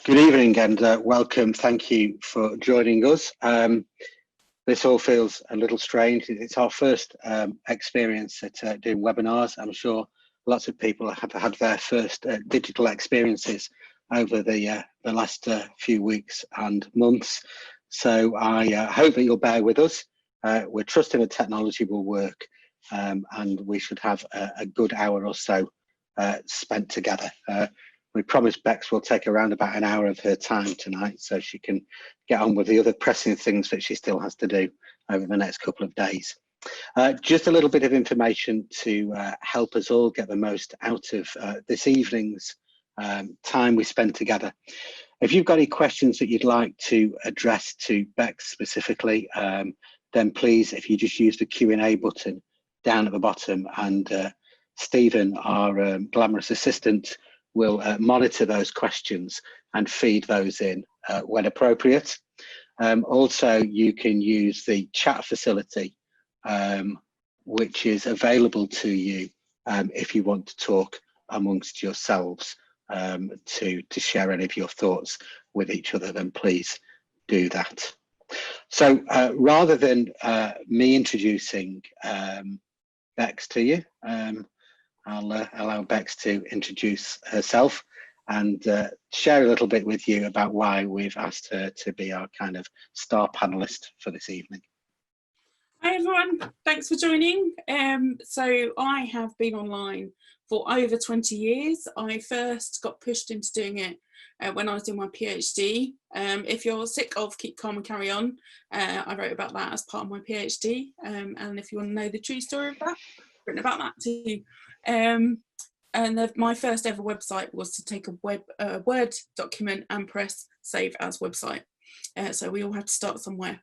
Good evening and welcome. Thank you for joining us. This all feels a little strange. It's our first experience at doing webinars. I'm sure lots of people have had their first digital experiences over the last few weeks and months. So I hope that you'll bear with us. We're trusting the technology will work and we should have a good hour or so spent together. We promise Bex will take around about an hour of her time tonight so she can get on with the other pressing things that she still has to do over the next couple of days. Just a little bit of information to help us all get the most out of this evening's time we spend together. If you've got any questions that you'd like to address to Bex specifically, then please, if you just use the Q&A button down at the bottom, and Stephen, our glamorous assistant, will monitor those questions and feed those in when appropriate. Also, you can use the chat facility, which is available to you if you want to talk amongst yourselves to share any of your thoughts with each other, then please do that. So rather than me introducing Bex to you, I'll allow Bex to introduce herself and share a little bit with you about why we've asked her to be our kind of star panelist for this evening. Hi everyone, thanks for joining. So I have been online for over 20 years. I first got pushed into doing it when I was doing my PhD. If you're sick of Keep Calm and Carry On, I wrote about that as part of my PhD. And if you want to know the true story of that, I've written about that too. My first ever website was to take a Word document and press save as website. So we all had to start somewhere.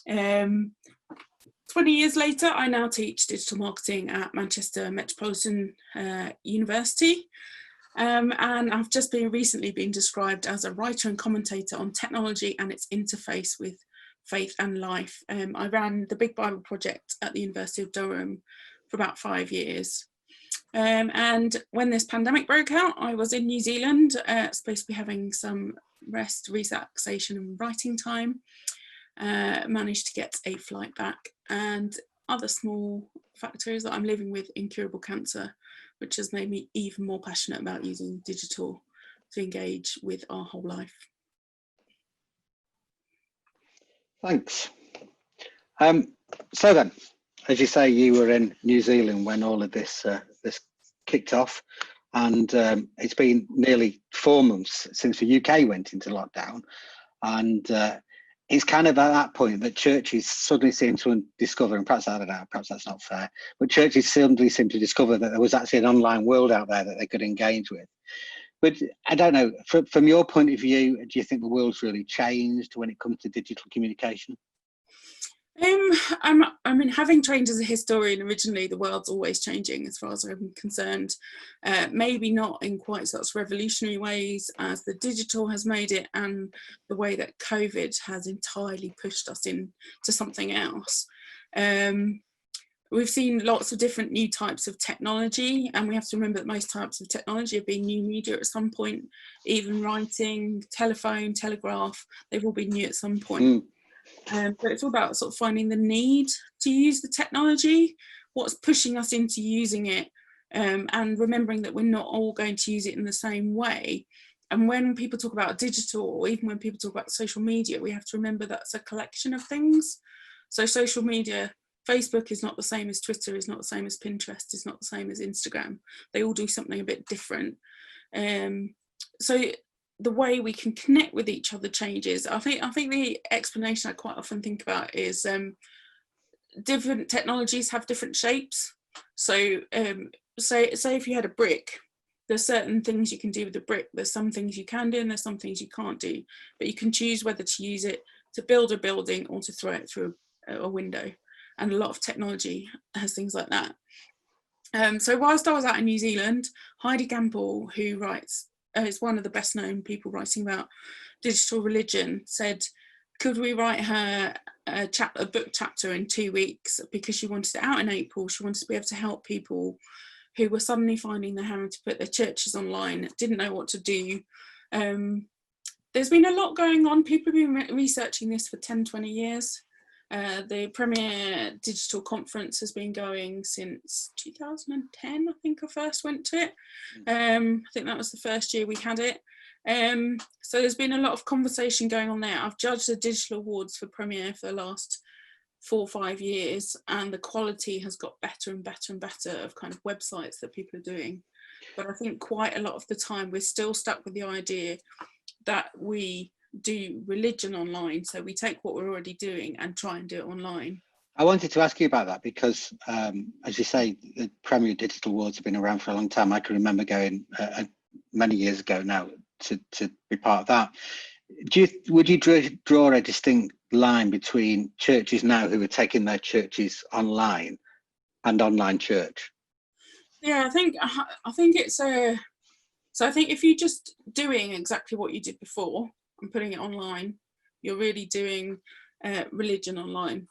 20 years later, I now teach digital marketing at Manchester Metropolitan University. And I've just recently been described as a writer and commentator on technology and its interface with faith and life. I ran the Big Bible Project at the University of Durham for about 5 years. And when this pandemic broke out, I was in New Zealand, supposed to be having some rest, relaxation and writing time. Managed to get a flight back, and other small factor is that I'm living with incurable cancer, which has made me even more passionate about using digital to engage with our whole life. Thanks. So then, as you say, you were in New Zealand when all of this kicked off, and it's been nearly 4 months since the UK went into lockdown, and it's kind of at that point that churches suddenly seem to discover, and perhaps, I don't know, perhaps that's not fair, but churches suddenly seem to discover that there was actually an online world out there that they could engage with. But I don't know, from your point of view, do you think the world's really changed when it comes to digital communication? I mean, having trained as a historian originally, the world's always changing as far as I'm concerned. Maybe not in quite such revolutionary ways as the digital has made it, and the way that COVID has entirely pushed us into something else. We've seen lots of different new types of technology, and we have to remember that most types of technology have been new media at some point. Even writing, telephone, telegraph, they've all been new at some point. But it's all about sort of finding the need to use the technology, what's pushing us into using it, and remembering that we're not all going to use it in the same way. And when people talk about digital, or even when people talk about social media, we have to remember that's a collection of things. So social media, Facebook is not the same as Twitter, is not the same as Pinterest, is not the same as Instagram. They all do something a bit different. So the way we can connect with each other changes. I think the explanation I quite often think about is different technologies have different shapes. So say if you had a brick, there's certain things you can do with the brick. There's some things you can do and there's some things you can't do, but you can choose whether to use it to build a building or to throw it through a window. And a lot of technology has things like that. So whilst I was out in New Zealand, Heidi Gamble, who writes, is one of the best known people writing about digital religion, said, could we write her a book chapter in 2 weeks, because she wanted it out in April. She wanted to be able to help people who were suddenly finding they're having to put their churches online, didn't know what to do, there's been a lot going on. People have been researching this for 10, 20 years. The Premier Digital Conference has been going since 2010, I think I first went to it. I think that was the first year we had it. So there's been a lot of conversation going on there. I've judged the digital awards for Premier for the last 4 or 5 years, and the quality has got better and better and better of kind of websites that people are doing. But I think quite a lot of the time we're still stuck with the idea that we do religion online, so we take what we're already doing and try and do it online. I wanted to ask you about that because, as you say, the Premier Digital Awards have been around for a long time. I can remember going many years ago now to be part of that. Would you draw a distinct line between churches now who are taking their churches online and online church? Yeah, I think it's so I think if you're just doing exactly what you did before and putting it online, you're really doing religion online.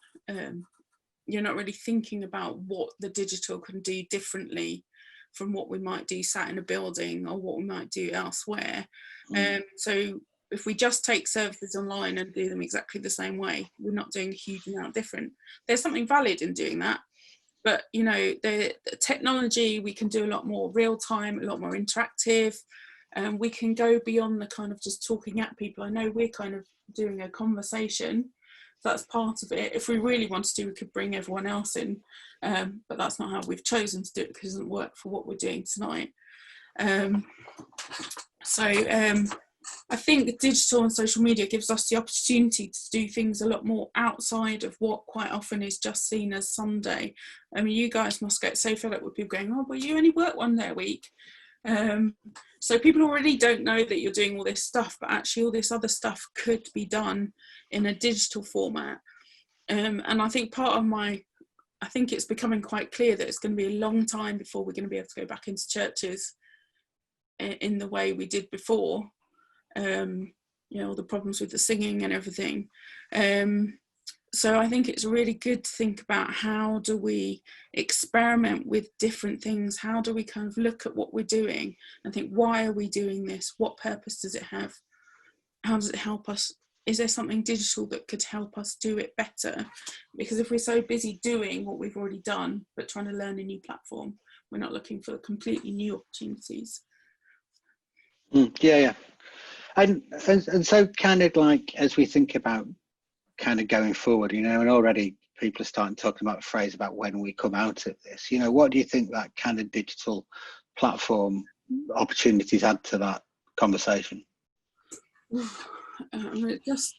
You're not really thinking about what the digital can do differently from what we might do sat in a building or what we might do elsewhere. So if we just take services online and do them exactly the same way, we're not doing a huge amount different. There's something valid in doing that, but you know, the technology, we can do a lot more real time, a lot more interactive, and we can go beyond the kind of just talking at people. I know we're kind of doing a conversation, so that's part of it. If we really wanted to, we could bring everyone else in, but that's not how we've chosen to do it because it doesn't work for what we're doing tonight. I think digital and social media gives us the opportunity to do things a lot more outside of what quite often is just seen as Sunday. I mean, you guys must get so fed up with people going, oh, but you only work one day a week. So people already don't know that you're doing all this stuff, but actually all this other stuff could be done in a digital format. And I think I think it's becoming quite clear that it's going to be a long time before we're going to be able to go back into churches in the way we did before. You know, the problems with the singing and everything. So I think it's really good to think about how do we experiment with different things? How do we kind of look at what we're doing and think, why are we doing this? What purpose does it have? How does it help us? Is there something digital that could help us do it better? Because if we're so busy doing what we've already done, but trying to learn a new platform, we're not looking for completely new opportunities. Yeah. And so kind of like, as we think about kind of going forward, you know, and already people are starting talking about a phrase about when we come out of this, you know, what do you think that kind of digital platform opportunities add to that conversation? It's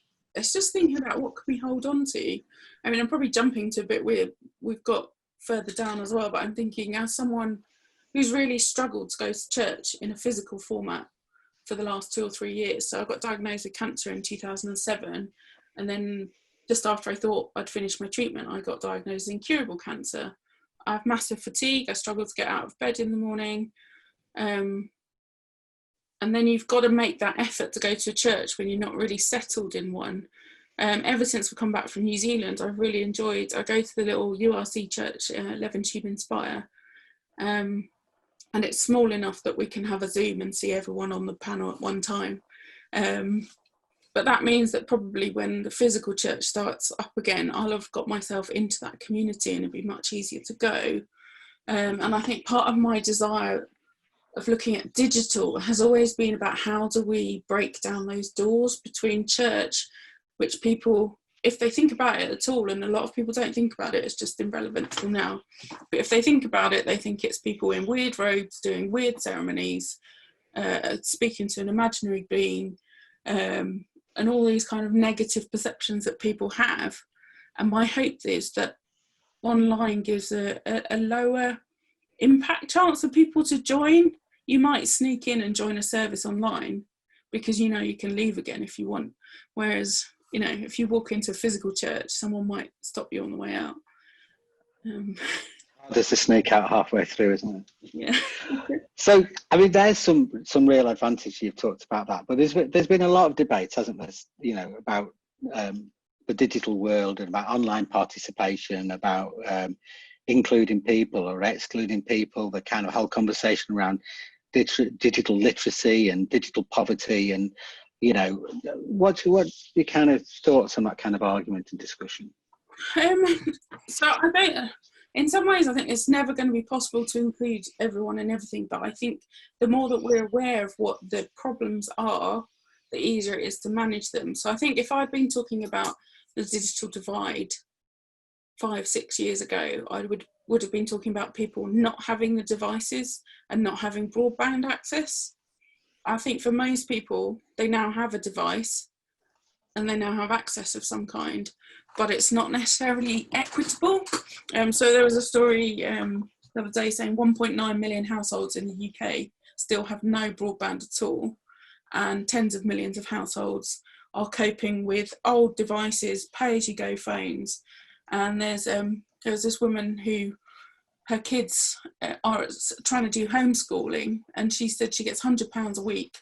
just thinking about what can we hold on to. I mean, I'm probably jumping to a bit we've got further down as well, but I'm thinking as someone who's really struggled to go to church in a physical format for the last 2 or 3 years. So I got diagnosed with cancer in 2007, and then just after I thought I'd finished my treatment, I got diagnosed with incurable cancer. I have massive fatigue. I struggle to get out of bed in the morning. And then you've got to make that effort to go to a church when you're not really settled in one. Ever since we've come back from New Zealand, I've really enjoyed, I go to the little URC church, Leven Tube Inspire. And it's small enough that we can have a Zoom and see everyone on the panel at one time. But that means that probably when the physical church starts up again, I'll have got myself into that community and it'll be much easier to go. And I think part of my desire of looking at digital has always been about how do we break down those doors between church, which people, if they think about it at all, and a lot of people don't think about it, it's just irrelevant to them now. But if they think about it, they think it's people in weird robes doing weird ceremonies, speaking to an imaginary being, and all these kind of negative perceptions that people have. And my hope is that online gives a lower impact chance for people to join. You might sneak in and join a service online because you know you can leave again if you want. Whereas, you know, if you walk into a physical church, someone might stop you on the way out. There's a sneak out halfway through, isn't it? Yeah. So, I mean, there's some real advantage. You've talked about that, but there's been a lot of debates, hasn't there? You know, about the digital world and about online participation, about including people or excluding people. The kind of whole conversation around digital literacy and digital poverty, and you know, what's your kind of thoughts on that kind of argument and discussion? So I don't, in some ways I think it's never going to be possible to include everyone and everything, but I think the more that we're aware of what the problems are, the easier it is to manage them. So I think if I'd been talking about the digital divide 5-6 years ago, I would have been talking about people not having the devices and not having broadband access. I think for most people, they now have a device and they now have access of some kind, but it's not necessarily equitable. So there was a story the other day saying 1.9 million households in the UK still have no broadband at all, and tens of millions of households are coping with old devices, pay-as-you-go phones. And there was this woman who, her kids are trying to do homeschooling, and she said she gets £100 a week,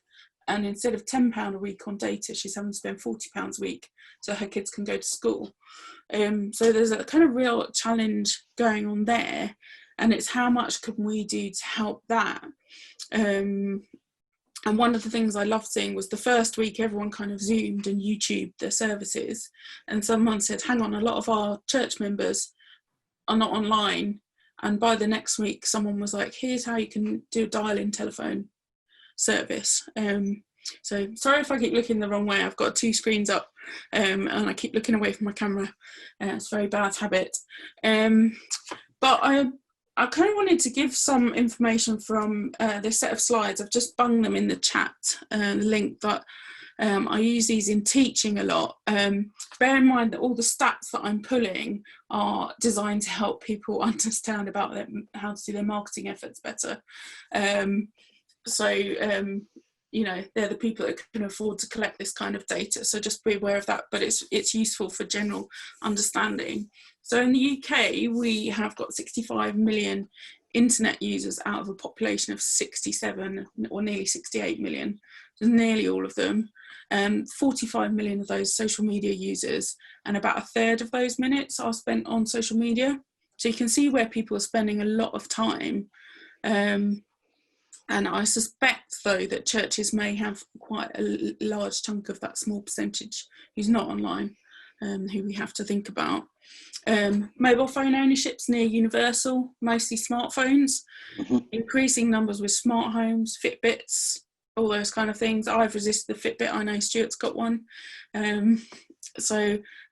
and instead of £10 a week on data, she's having to spend £40 a week so her kids can go to school. So there's a kind of real challenge going on there, and it's how much can we do to help that. And one of the things I loved seeing was the first week everyone kind of Zoomed and YouTubed their services, and someone said, hang on, a lot of our church members are not online. And by the next week, someone was like, here's how you can do a dial-in telephone service. So sorry if I keep looking the wrong way. I've got 2 screens up and I keep looking away from my camera. It's a very bad habit. But I kind of wanted to give some information from this set of slides. I've just bunged them in the chat, the link, that I use these in teaching a lot. Bear in mind that all the stats that I'm pulling are designed to help people understand about how to do their marketing efforts better. You know, they're the people that can afford to collect this kind of data, so just be aware of that, but it's useful for general understanding. So in the UK, we have got 65 million internet users out of a population of 67 or nearly 68 million, so nearly all of them. 45 million of those social media users, and about a third of those minutes are spent on social media. So you can see where people are spending a lot of time. And I suspect, though, that churches may have quite a large chunk of that small percentage who's not online, who we have to think about. Mobile phone ownership's near universal, mostly smartphones, increasing numbers with smart homes, Fitbits, all those kind of things. I've resisted the Fitbit. I know Stuart's got one.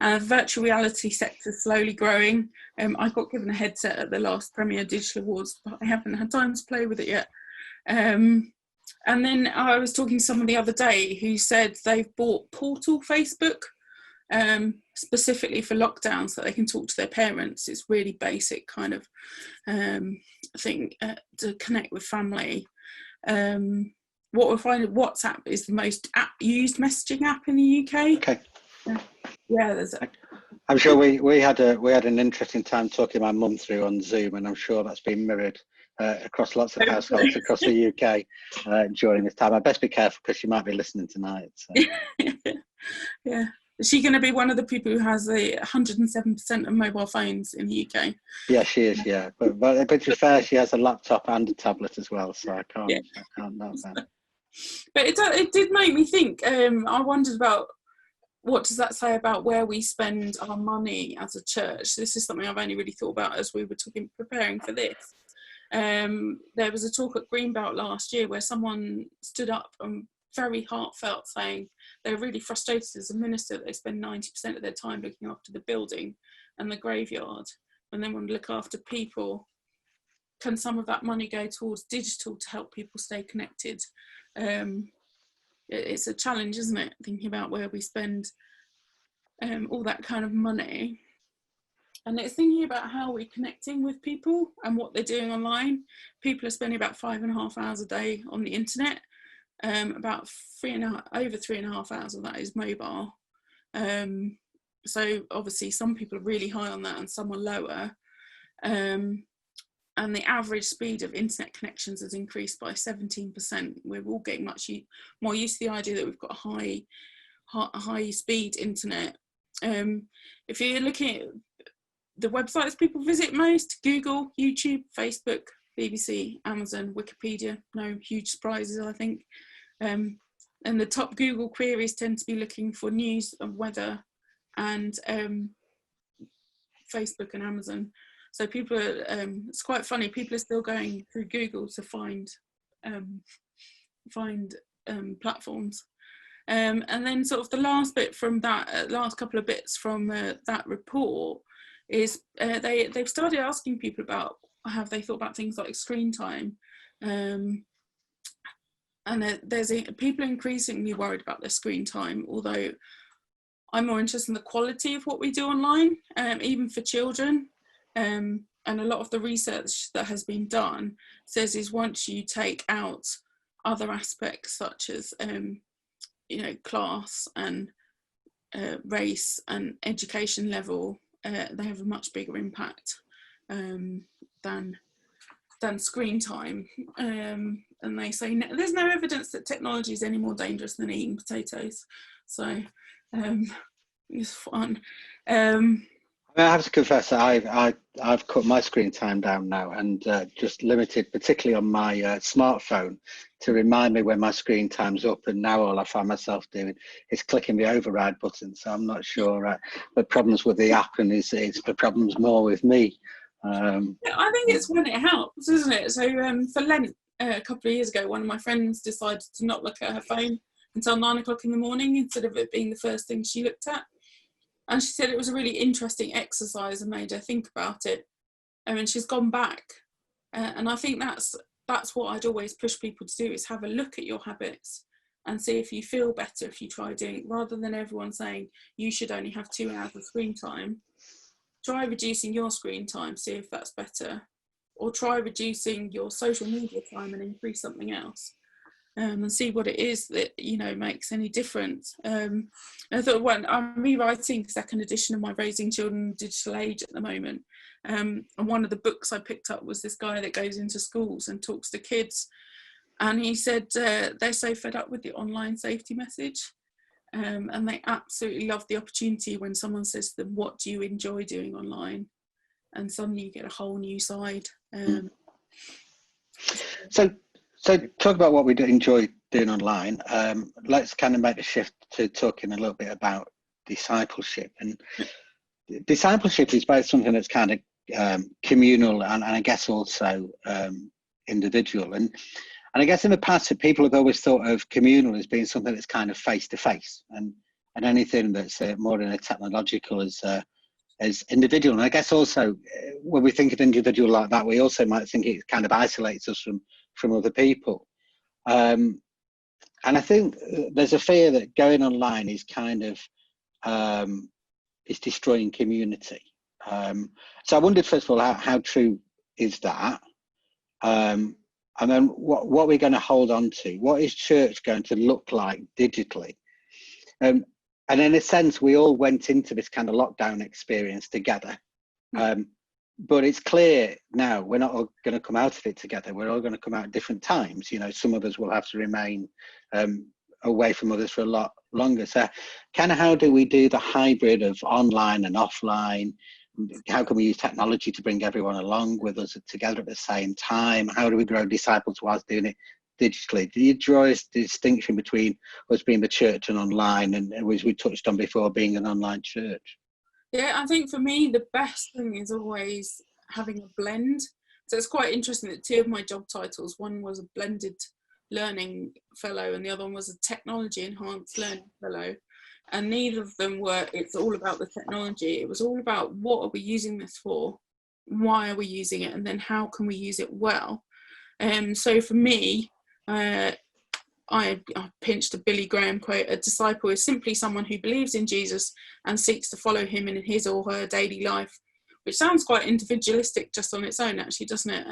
Virtual reality sector is slowly growing. I got given a headset at the last Premier Digital Awards, but I haven't had time to play with it yet. And then I was talking to someone the other day who said they've bought Portal Facebook specifically for lockdown so that they can talk to their parents. It's really basic kind of thing to connect with family. What we're finding, WhatsApp is the most used messaging app in the UK. Okay. Yeah, I'm sure we had an interesting time talking my mum through on Zoom, and I'm sure that's been mirrored across lots of households across the UK during this time. I best be careful because she might be listening tonight. So. Yeah. Is she going to be one of the people who has the 107% of mobile phones in the UK? Yeah, she is. Yeah, but to be fair, she has a laptop and a tablet as well, so I can't know that. But it did make me think. I wondered about, what does that say about where we spend our money as a church? This is something I've only really thought about as we were preparing for this. There was a talk at Greenbelt last year where someone stood up and very heartfelt saying they're really frustrated as a minister that they spend 90% of their time looking after the building and the graveyard, and then want to look after people. Can some of that money go towards digital to help people stay connected? It's a challenge, isn't it, thinking about where we spend all that kind of money. And it's thinking about how we're connecting with people and what they're doing online. People are spending about 5.5 hours a day on the internet. About over 3.5 hours of that is mobile. So obviously some people are really high on that and some are lower. And the average speed of internet connections has increased by 17%. We're all getting much more used to the idea that we've got a high speed internet. If you're looking at the websites people visit most, Google, YouTube, Facebook, BBC, Amazon, Wikipedia, no huge surprises, I think. and the top Google queries tend to be looking for news and weather and Facebook and Amazon. So people are, it's quite funny, people are still going through Google to find platforms. And then sort of the last bit from that, last couple of bits from that report is they've started asking people about have they thought about things like screen time. And people are increasingly worried about their screen time, although I'm more interested in the quality of what we do online, even for children. And a lot of the research that has been done says is once you take out other aspects such as class and race and education level, they have a much bigger impact than screen time. And they say there's no evidence that technology is any more dangerous than eating potatoes. So it's fun. I have to confess that I've cut my screen time down now and just limited, particularly on my smartphone, to remind me when my screen time's up. And now all I find myself doing is clicking the override button. So I'm not sure the problems with the app, and it's the problems more with me. I think it's when it helps, isn't it? So for Lent a couple of years ago, one of my friends decided to not look at her phone until 9 o'clock in the morning instead of it being the first thing she looked at. And she said it was a really interesting exercise and made her think about it. And she's gone back. And I think that's what I'd always push people to do, is have a look at your habits and see if you feel better if you try doing it, rather than everyone saying you should only have 2 hours of screen time. Try reducing your screen time, see if that's better. Or try reducing your social media time and increase something else. And see what it is that makes any difference. I thought when I'm rewriting second edition of my Raising Children in the Digital Age at the moment, and one of the books I picked up was this guy that goes into schools and talks to kids, and he said they're so fed up with the online safety message, and they absolutely love the opportunity when someone says to them, what do you enjoy doing online? And suddenly you get a whole new side. So talk about what we enjoy doing online. Let's kind of make the shift to talking a little bit about discipleship. And discipleship is both something that's kind of communal and I guess also individual. And I guess in the past, people have always thought of communal as being something that's kind of face to face, and anything that's more in a technological as individual. And I guess also when we think of individual like that, we also might think it kind of isolates us from other people. And I think there's a fear that going online is kind of is destroying community. So I wondered, first of all, how true is that? And then what we're going to hold on to? What is church going to look like digitally? And in a sense, we all went into this kind of lockdown experience together. But it's clear now we're not all going to come out of it together. We're all going to come out at different times. Some of us will have to remain away from others for a lot longer. So kind of how do we do the hybrid of online and offline? How can we use technology to bring everyone along with us together at the same time? How do we grow disciples whilst doing it digitally? Do you draw a distinction between us being the church and online, and as we touched on before, being an online church? Yeah, I think for me, the best thing is always having a blend. So it's quite interesting that 2 of my job titles, one was a blended learning fellow and the other one was a technology enhanced learning fellow. And neither of them were, it's all about the technology. It was all about what are we using this for? Why are we using it? And then how can we use it well? So for me, I pinched a Billy Graham quote: a disciple is simply someone who believes in Jesus and seeks to follow him in his or her daily life, which sounds quite individualistic just on its own, actually, doesn't it?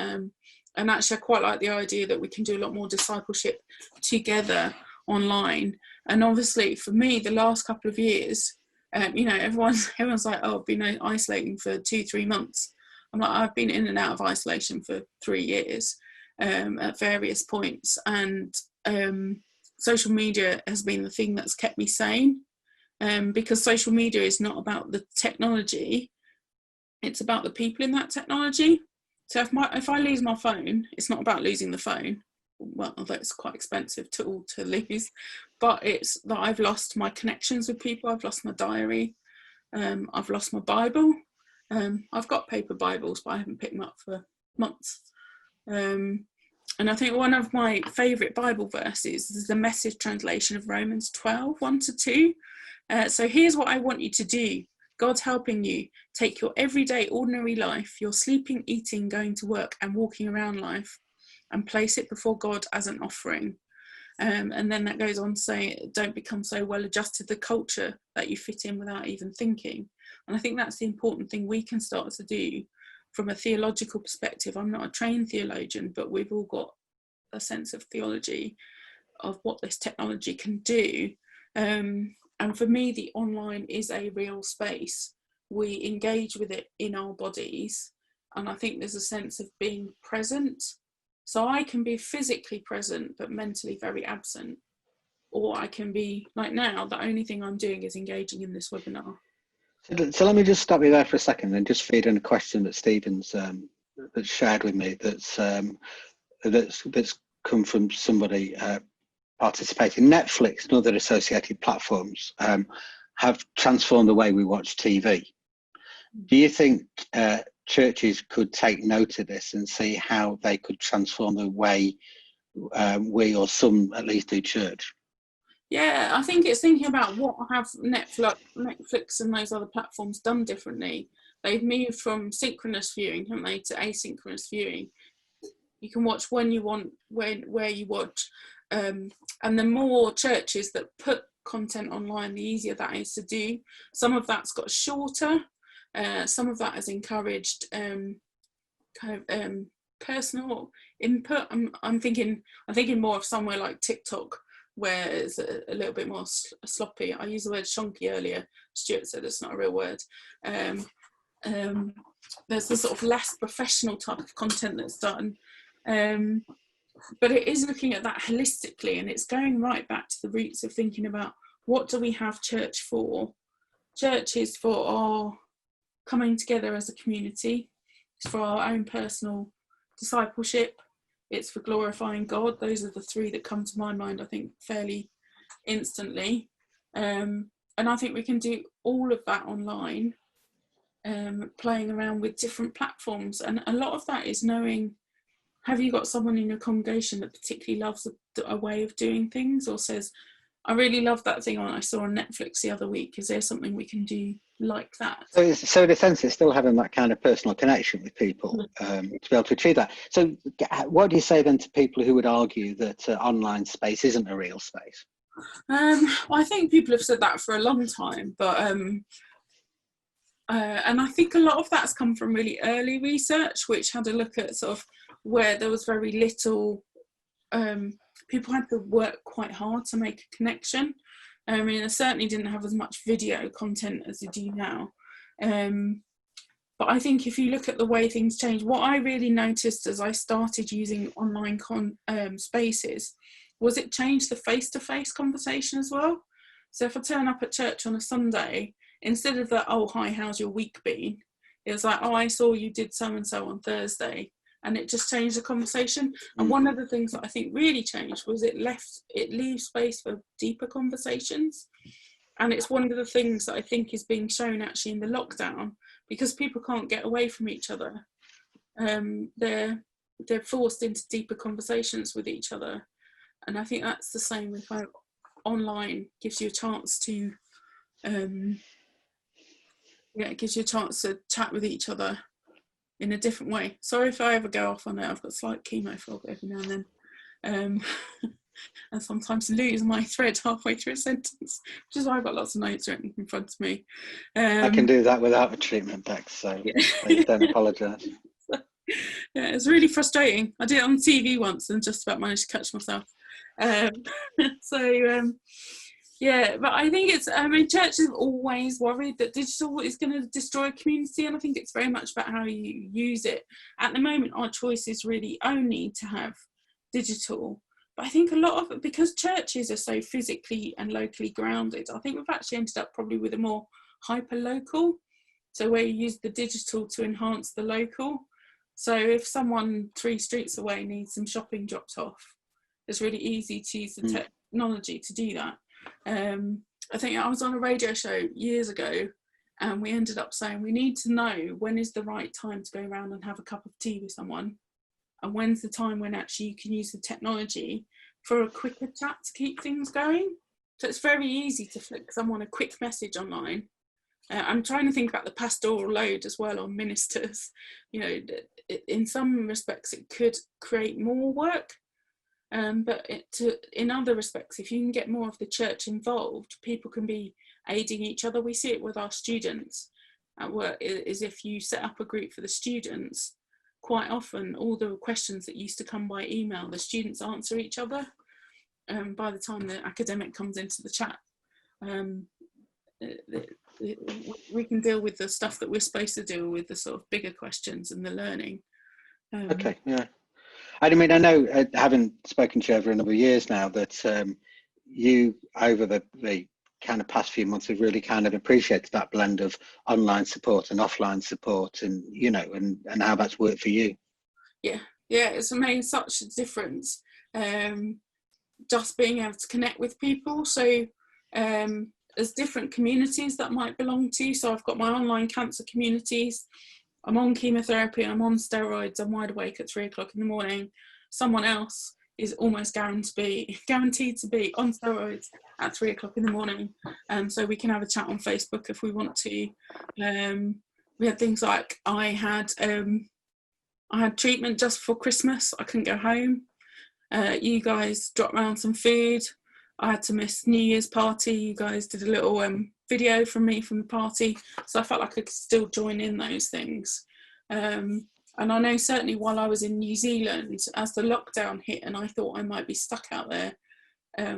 And actually I quite like the idea that we can do a lot more discipleship together online. And obviously for me, the last couple of years, everyone's like, oh, I've been isolating for 2-3 months. I'm like, I've been in and out of isolation for 3 years at various points, and social media has been the thing that's kept me sane, because social media is not about the technology, it's about the people in that technology. So if I lose my phone, it's not about losing the phone. well, although it's quite expensive tool to lose, but it's that I've lost my connections with people. I've lost my diary. I've lost my Bible. I've got paper Bibles, but I haven't picked them up for months. And I think one of my favourite Bible verses is the Message translation of Romans 12, 1-2. So here's what I want you to do. God's helping you. Take your everyday, ordinary life, your sleeping, eating, going to work and walking around life, and place it before God as an offering. And then that goes on to say, don't become so well adjusted to the culture that you fit in without even thinking. And I think that's the important thing we can start to do from a theological perspective. I'm not a trained theologian, but we've all got a sense of theology of what this technology can do. And for me, the online is a real space. We engage with it in our bodies. And I think there's a sense of being present. So I can be physically present, but mentally very absent. Or I can be, like now, the only thing I'm doing is engaging in this webinar. So let me just stop you there for a second and just feed in a question that Stephen's that's shared with me that's come from somebody participating. Netflix and other associated platforms have transformed the way we watch TV. Do you think churches could take note of this and see how they could transform the way we, or some at least, do church? Yeah, I think it's thinking about what have Netflix and those other platforms done differently. They've moved from synchronous viewing, haven't they, to asynchronous viewing. You can watch when you want, where you watch. And the more churches that put content online, the easier that is to do. Some of that's got shorter. Some of that has encouraged personal input. I'm thinking more of somewhere like TikTok, where it's a little bit more sloppy. I used the word shonky earlier. Stuart said it's not a real word. There's the sort of less professional type of content that's done. But it is looking at that holistically, and it's going right back to the roots of thinking about, what do we have church for? Church is for our coming together as a community. It's for our own personal discipleship. It's for glorifying God. Those are the three that come to my mind, I think, fairly instantly. And I think we can do all of that online, playing around with different platforms. And a lot of that is knowing, have you got someone in your congregation that particularly loves a way of doing things, or says, I really love that thing I saw on Netflix the other week. Is there something we can do like that? So in a sense, it's still having that kind of personal connection with people to be able to achieve that. So what do you say then to people who would argue that online space isn't a real space? Well, I think people have said that for a long time, but and I think a lot of that's come from really early research, which had a look at sort of where there was very little, people had to work quite hard to make a connection. I mean, I certainly didn't have as much video content as I do now. But I think if you look at the way things change, what I really noticed as I started using online spaces was it changed the face-to-face conversation as well. So if I turn up at church on a Sunday, instead of that, oh, hi, how's your week been? It was like, oh, I saw you did so-and-so on Thursday. And it just changed the conversation. And one of the things that I think really changed was it leaves space for deeper conversations. And it's one of the things that I think is being shown actually in the lockdown, because people can't get away from each other. They're forced into deeper conversations with each other. And I think that's the same with how online gives you a chance to, it gives you a chance to chat with each other in a different way. Sorry if I ever go off on it. I've got slight chemo fog every now and then. And sometimes lose my thread halfway through a sentence, which is why I've got lots of notes written in front of me. I can do that without a treatment, Bex, so please don't apologise. Yeah, it's really frustrating. I did it on TV once and just about managed to catch myself. Yeah, but I think it's, I mean, church is always worried that digital is going to destroy a community, and I think it's very much about how you use it. At the moment, our choice is really only to have digital, but I think a lot of it, because churches are so physically and locally grounded, I think we've actually ended up probably with a more hyper-local, so where you use the digital to enhance the local. So if someone 3 streets away needs some shopping dropped off, it's really easy to use the technology to do that. I think I was on a radio show years ago, and we ended up saying we need to know when is the right time to go around and have a cup of tea with someone, and when's the time when actually you can use the technology for a quicker chat to keep things going. So it's very easy to flick someone a quick message online. I'm trying to think about the pastoral load as well on ministers. You know, in some respects it could create more work, but in other respects, if you can get more of the church involved, people can be aiding each other. We see it with our students at work, is if you set up a group for the students, quite often all the questions that used to come by email, the students answer each other by the time the academic comes into the chat. We can deal with the stuff that we're supposed to deal with, the sort of bigger questions and the learning. Okay, yeah. I mean, I know, having spoken to you over a number of years now, that you, over the kind of past few months, have really kind of appreciated that blend of online support and offline support, and, you know, and how that's worked for you. Yeah, it's made such a difference. Just being able to connect with people. So there's different communities that might belong to. So I've got my online cancer communities. I'm on chemotherapy, I'm on steroids, I'm wide awake at 3 o'clock in the morning. Someone else is almost guaranteed to be on steroids at 3 o'clock in the morning. So we can have a chat on Facebook if we want to. We had things like, I had treatment just for Christmas. I couldn't go home. You guys dropped around some food. I had to miss New Year's party. You guys did a little video from me from the party. So I felt like I could still join in those things. And I know certainly while I was in New Zealand, as the lockdown hit and I thought I might be stuck out there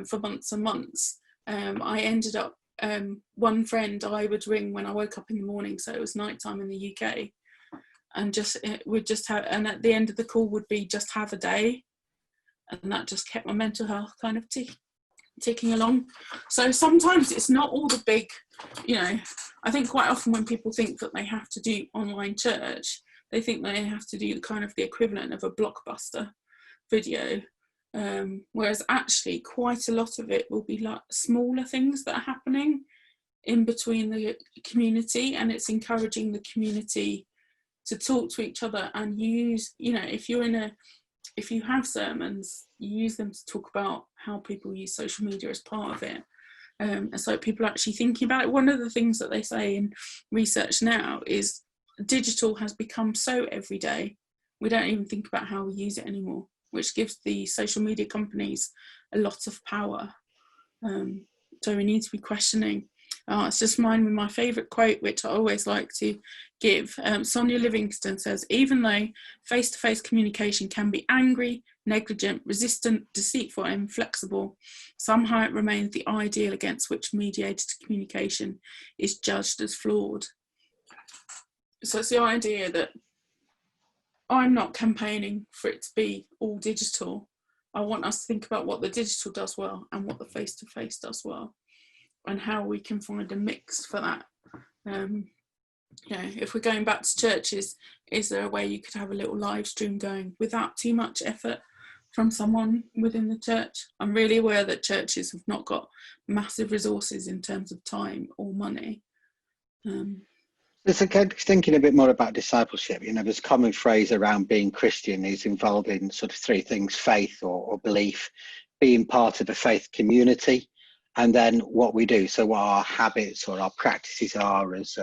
for months and months, I ended up, one friend I would ring when I woke up in the morning, so it was nighttime in the UK, and and at the end of the call would be just have a day. And that just kept my mental health kind of ticking along. So sometimes it's not all the big, you know, I think quite often when people think that they have to do online church, they think they have to do kind of the equivalent of a blockbuster video, whereas actually quite a lot of it will be like smaller things that are happening in between the community, and it's encouraging the community to talk to each other and use, you know, if you have sermons, you use them to talk about how people use social media as part of it. And so people are actually thinking about it. One of the things that they say in research now is digital has become so everyday, we don't even think about how we use it anymore, which gives the social media companies a lot of power. So we need to be questioning. It's just mine with my favourite quote, which I always like to give. Sonia Livingston says, even though face-to-face communication can be angry, negligent, resistant, deceitful and inflexible, somehow it remains the ideal against which mediated communication is judged as flawed. So it's the idea that I'm not campaigning for it to be all digital. I want us to think about what the digital does well and what the face-to-face does well, and how we can find a mix for that. You know, if we're going back to churches, is there a way you could have a little live stream going without too much effort from someone within the church? I'm really aware that churches have not got massive resources in terms of time or money. Thinking a bit more about discipleship, you know, there's a common phrase around being Christian is involved in sort of three things: faith or belief, being part of a faith community, and then what we do, so what our habits or our practices are as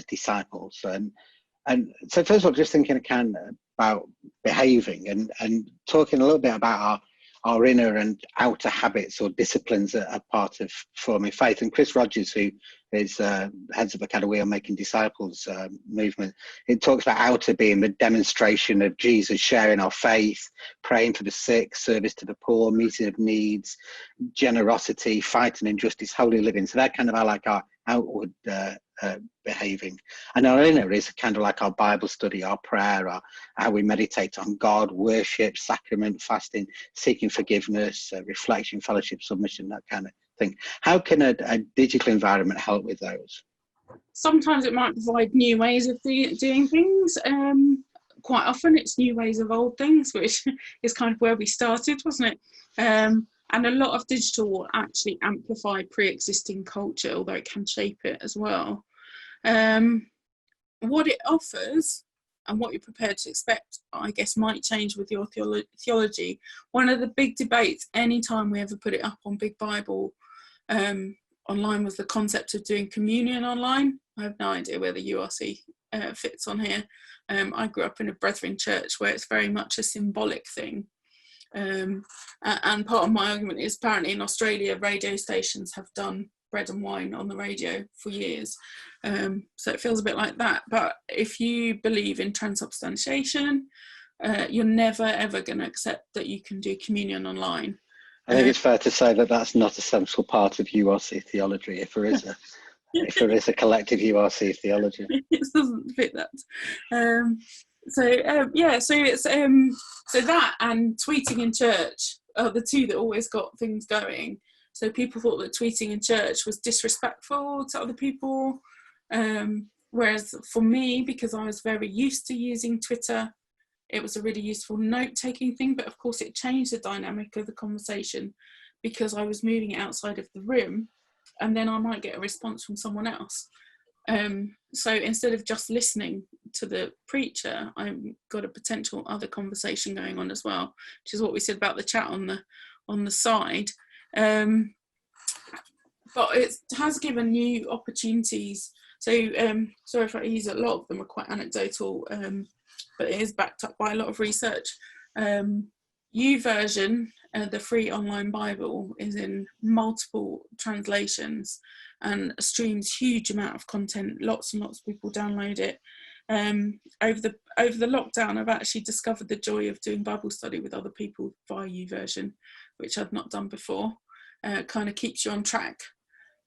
disciples. And so first of all, just thinking about behaving and talking a little bit about our inner and outer habits or disciplines that are part of forming faith. And Chris Rogers, who is heads up a kind of We Are Making Disciples movement, it talks about outer being the demonstration of Jesus, sharing our faith, praying for the sick, service to the poor, meeting of needs, generosity, fighting injustice, holy living. So that kind of are like our outward behaving, and our inner is kind of like our Bible study, our prayer, how we meditate on God, worship, sacrament, fasting, seeking forgiveness, reflection, fellowship, submission, that kind of thing. How can a digital environment help with those? Sometimes it might provide new ways of doing things. Quite often it's new ways of old things, which is kind of where we started, wasn't it? And a lot of digital will actually amplify pre-existing culture, although it can shape it as well. What it offers and what you're prepared to expect, I guess, might change with your theology. One of the big debates, anytime we ever put it up on Big Bible online, was the concept of doing communion online. I have no idea where the URC fits on here. I grew up in a Brethren church where it's very much a symbolic thing. And part of my argument is apparently in Australia, radio stations have done bread and wine on the radio for years. So it feels a bit like that. But if you believe in transubstantiation, you're never, ever going to accept that you can do communion online. I think it's fair to say that that's not a central part of URC theology, if there is a if there is a collective URC theology. It doesn't fit that. So it's so that and tweeting in church are the two that always got things going. So people thought that tweeting in church was disrespectful to other people, whereas for me, because I was very used to using Twitter, it was a really useful note-taking thing. But of course, it changed the dynamic of the conversation because I was moving it outside of the room, and then I might get a response from someone else. So instead of just listening to the preacher, I've got a potential other conversation going on as well, which is what we said about the chat on the side. But it has given new opportunities. So sorry if I use a lot of them are quite anecdotal, but it is backed up by a lot of research. YouVersion, the free online Bible, is in multiple translations and streams huge amount of content. Lots and lots of people download it. Over the lockdown, I've actually discovered the joy of doing Bible study with other people via YouVersion, which I'd not done before. Kind of keeps you on track.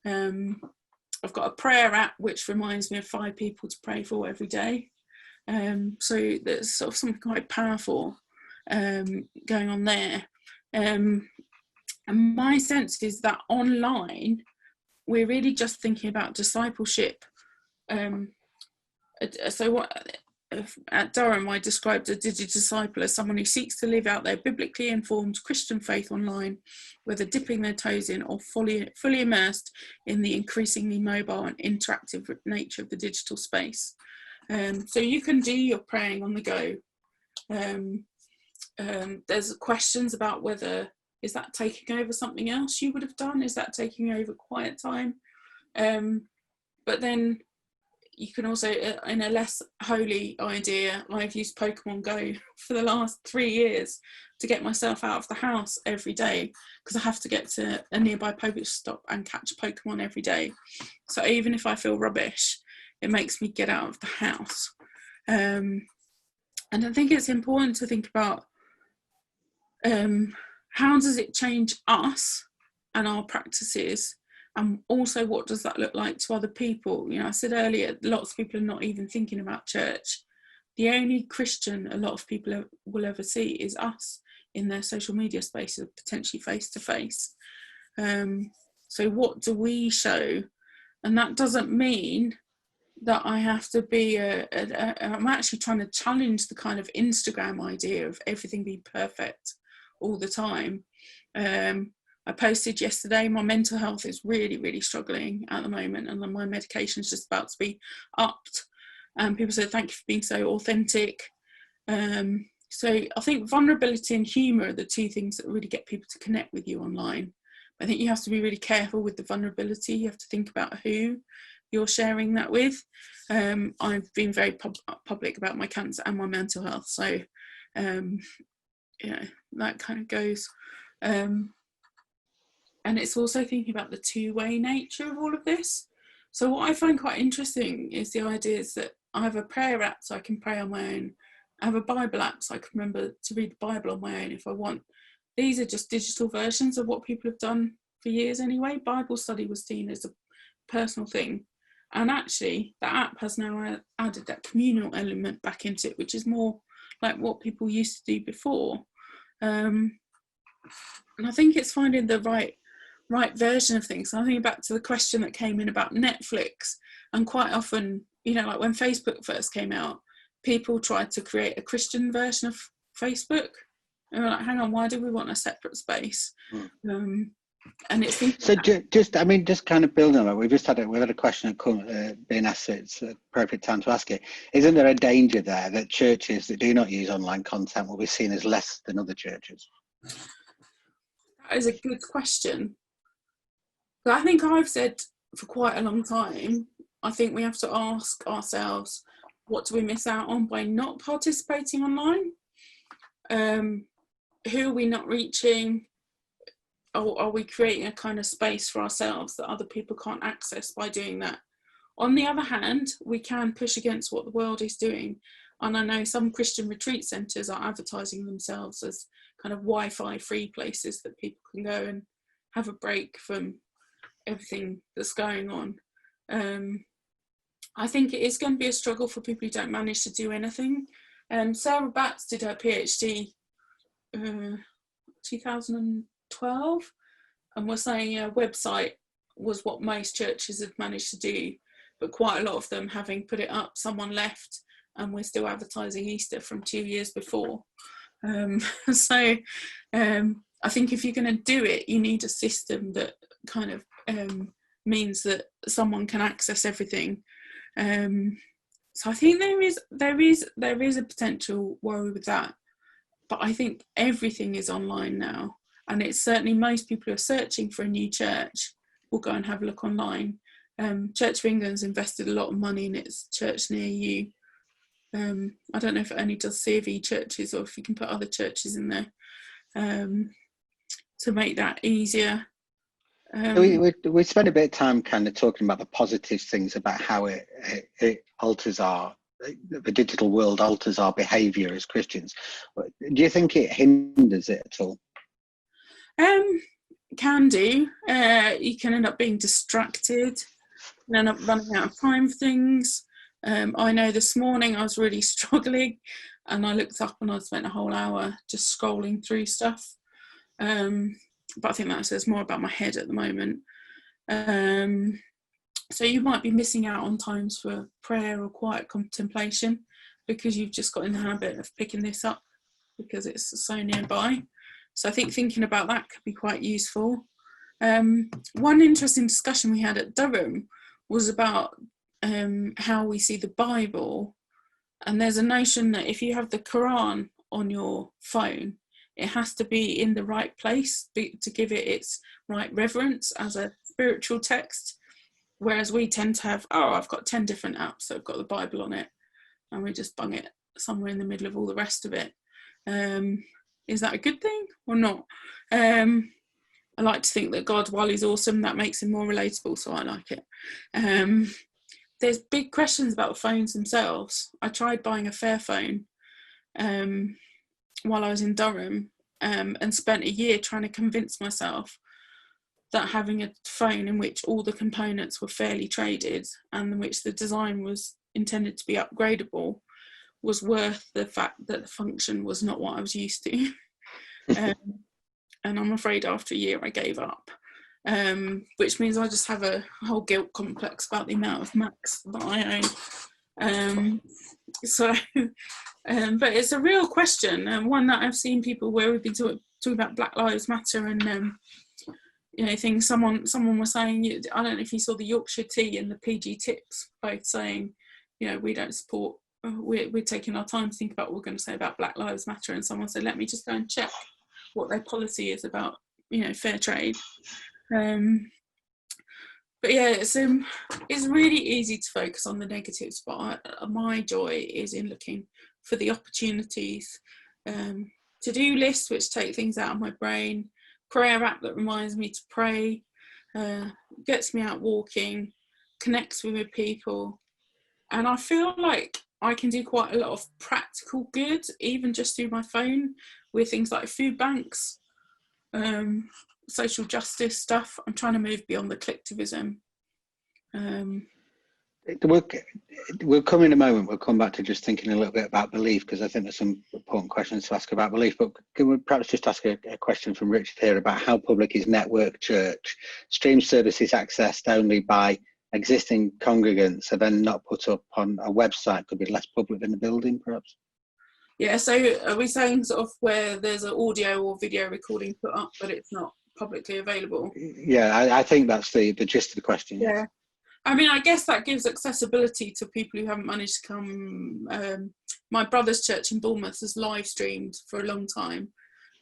I've got a prayer app which reminds me of 5 people to pray for every day. So there's sort of something quite powerful going on there. And my sense is that online, we're really just thinking about discipleship. So what at Durham, I described a digital disciple as someone who seeks to live out their biblically informed Christian faith online, whether dipping their toes in or fully immersed in the increasingly mobile and interactive nature of the digital space. So you can do your praying on the go. There's questions about whether, is that taking over something else you would have done? Is that taking over quiet time? But then you can also, in a less holy idea, I've used Pokemon Go for the last 3 years to get myself out of the house every day, because I have to get to a nearby Pokestop and catch Pokemon every day. So even if I feel rubbish, it makes me get out of the house. And I think it's important to think about how does it change us and our practices, and also what does that look like to other people. You know, I said earlier, lots of people are not even thinking about church. The only Christian a lot of people will ever see is us in their social media spaces, potentially face to face. So what do we show? And that doesn't mean that I have to be I'm actually trying to challenge the kind of Instagram idea of everything being perfect all the time. I posted yesterday, my mental health is really, really struggling at the moment, and my medication is just about to be upped. And people said, thank you for being so authentic. So I think vulnerability and humour are the two things that really get people to connect with you online. I think you have to be really careful with the vulnerability. You have to think about who you're sharing that with. I've been very public about my cancer and my mental health. So, that kind of goes. And it's also thinking about the two-way nature of all of this. So what I find quite interesting is the idea is that I have a prayer app so I can pray on my own. I have a Bible app so I can remember to read the Bible on my own if I want. These are just digital versions of what people have done for years anyway. Bible study was seen as a personal thing. And actually, the app has now added that communal element back into it, which is more like what people used to do before. And I think it's finding the right version of things. So I think back to the question that came in about Netflix, and quite often, like when Facebook first came out, people tried to create a Christian version of Facebook, And we're like, hang on, why do we want a separate space? And it's so just kind of building on it. We've had a question being asked. So it's an appropriate time to ask it. Isn't there a danger there that churches that do not use online content will be seen as less than other churches? That is a good question. But I think I've said for quite a long time, I think we have to ask ourselves, what do we miss out on by not participating online? Who are we not reaching? Are we creating a kind of space for ourselves that other people can't access by doing that? On the other hand, we can push against what the world is doing. And I know some Christian retreat centres are advertising themselves as kind of Wi-Fi free places that people can go and have a break from everything that's going on. I think it is going to be a struggle for people who don't manage to do anything. Sarah Batts did her PhD 2012 and was saying a website was what most churches had managed to do, but quite a lot of them, having put it up, someone left and we're still advertising Easter from 2 years before. So I think if you're going to do it, you need a system that kind of means that someone can access everything. So I think there is a potential worry with that, but I think everything is online now, and it's certainly most people who are searching for a new church will go and have a look online. Church of England's invested a lot of money in its church near you. I don't know if it only does CV churches or if you can put other churches in there to make that easier. We spent a bit of time kind of talking about the positive things about how it alters the digital world alters our behaviour as Christians. Do you think it hinders it at all? Can do. You can end up being distracted and end up running out of time for things. I know this morning I was really struggling and I looked up and I spent a whole hour just scrolling through stuff. But I think that says more about my head at the moment. So you might be missing out on times for prayer or quiet contemplation because you've just got in the habit of picking this up because it's so nearby. So I think thinking about that could be quite useful. One interesting discussion we had at Durham was about how we see the Bible. And there's a notion that if you have the Quran on your phone, it has to be in the right place to give it its right reverence as a spiritual text. Whereas we tend to have, I've got 10 different apps that have got the Bible on it, and we just bung it somewhere in the middle of all the rest of it. Is that a good thing or not? I like to think that God, while he's awesome, that makes him more relatable, so I like it. There's big questions about the phones themselves. I tried buying a Fairphone while I was in Durham and spent a year trying to convince myself that having a phone in which all the components were fairly traded and in which the design was intended to be upgradable was worth the fact that the function was not what I was used to. And I'm afraid after a year I gave up, which means I just have a whole guilt complex about the amount of Macs that I own. But it's a real question, and one that I've seen people where we've been talking about Black Lives Matter and things. Someone was saying, I don't know if you saw the Yorkshire Tea and the PG Tips both saying, we don't support. We're taking our time to think about what we're going to say about Black Lives Matter, and someone said, let me just go and check what their policy is about, fair trade. But yeah, it's really easy to focus on the negatives, but my joy is in looking for the opportunities. To-do lists which take things out of my brain, prayer app that reminds me to pray, gets me out walking, connects with people, and I feel like I can do quite a lot of practical good, even just through my phone, with things like food banks, social justice stuff. I'm trying to move beyond the collectivism. We'll come in a moment. We'll come back to just thinking a little bit about belief, because I think there's some important questions to ask about belief. But can we perhaps just ask a question from Richard here about how public is network church? Stream services accessed only by existing congregants are then not put up on a website, could be less public than the building, perhaps? Yeah, so are we saying sort of where there's an audio or video recording put up, but it's not publicly available? Yeah, I think that's the gist of the question. Yeah. I mean, I guess that gives accessibility to people who haven't managed to come. My brother's church in Bournemouth has live streamed for a long time,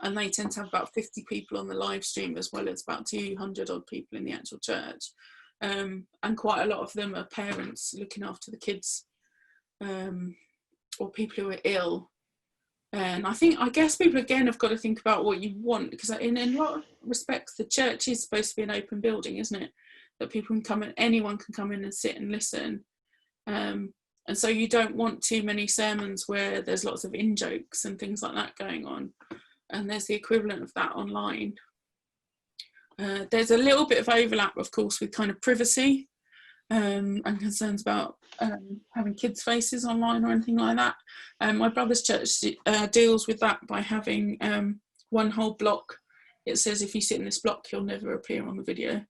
and they tend to have about 50 people on the live stream, as well as about 200 odd people in the actual church. And quite a lot of them are parents looking after the kids, or people who are ill. And I guess people again have got to think about what you want, because in a lot of respects the church is supposed to be an open building, isn't it? That people can come in, anyone can come in and sit and listen. And so you don't want too many sermons where there's lots of in-jokes and things like that going on. And there's the equivalent of that online. There's a little bit of overlap, of course, with kind of privacy and concerns about having kids' faces online or anything like that. My brother's church deals with that by having one whole block. It says if you sit in this block, you'll never appear on the video.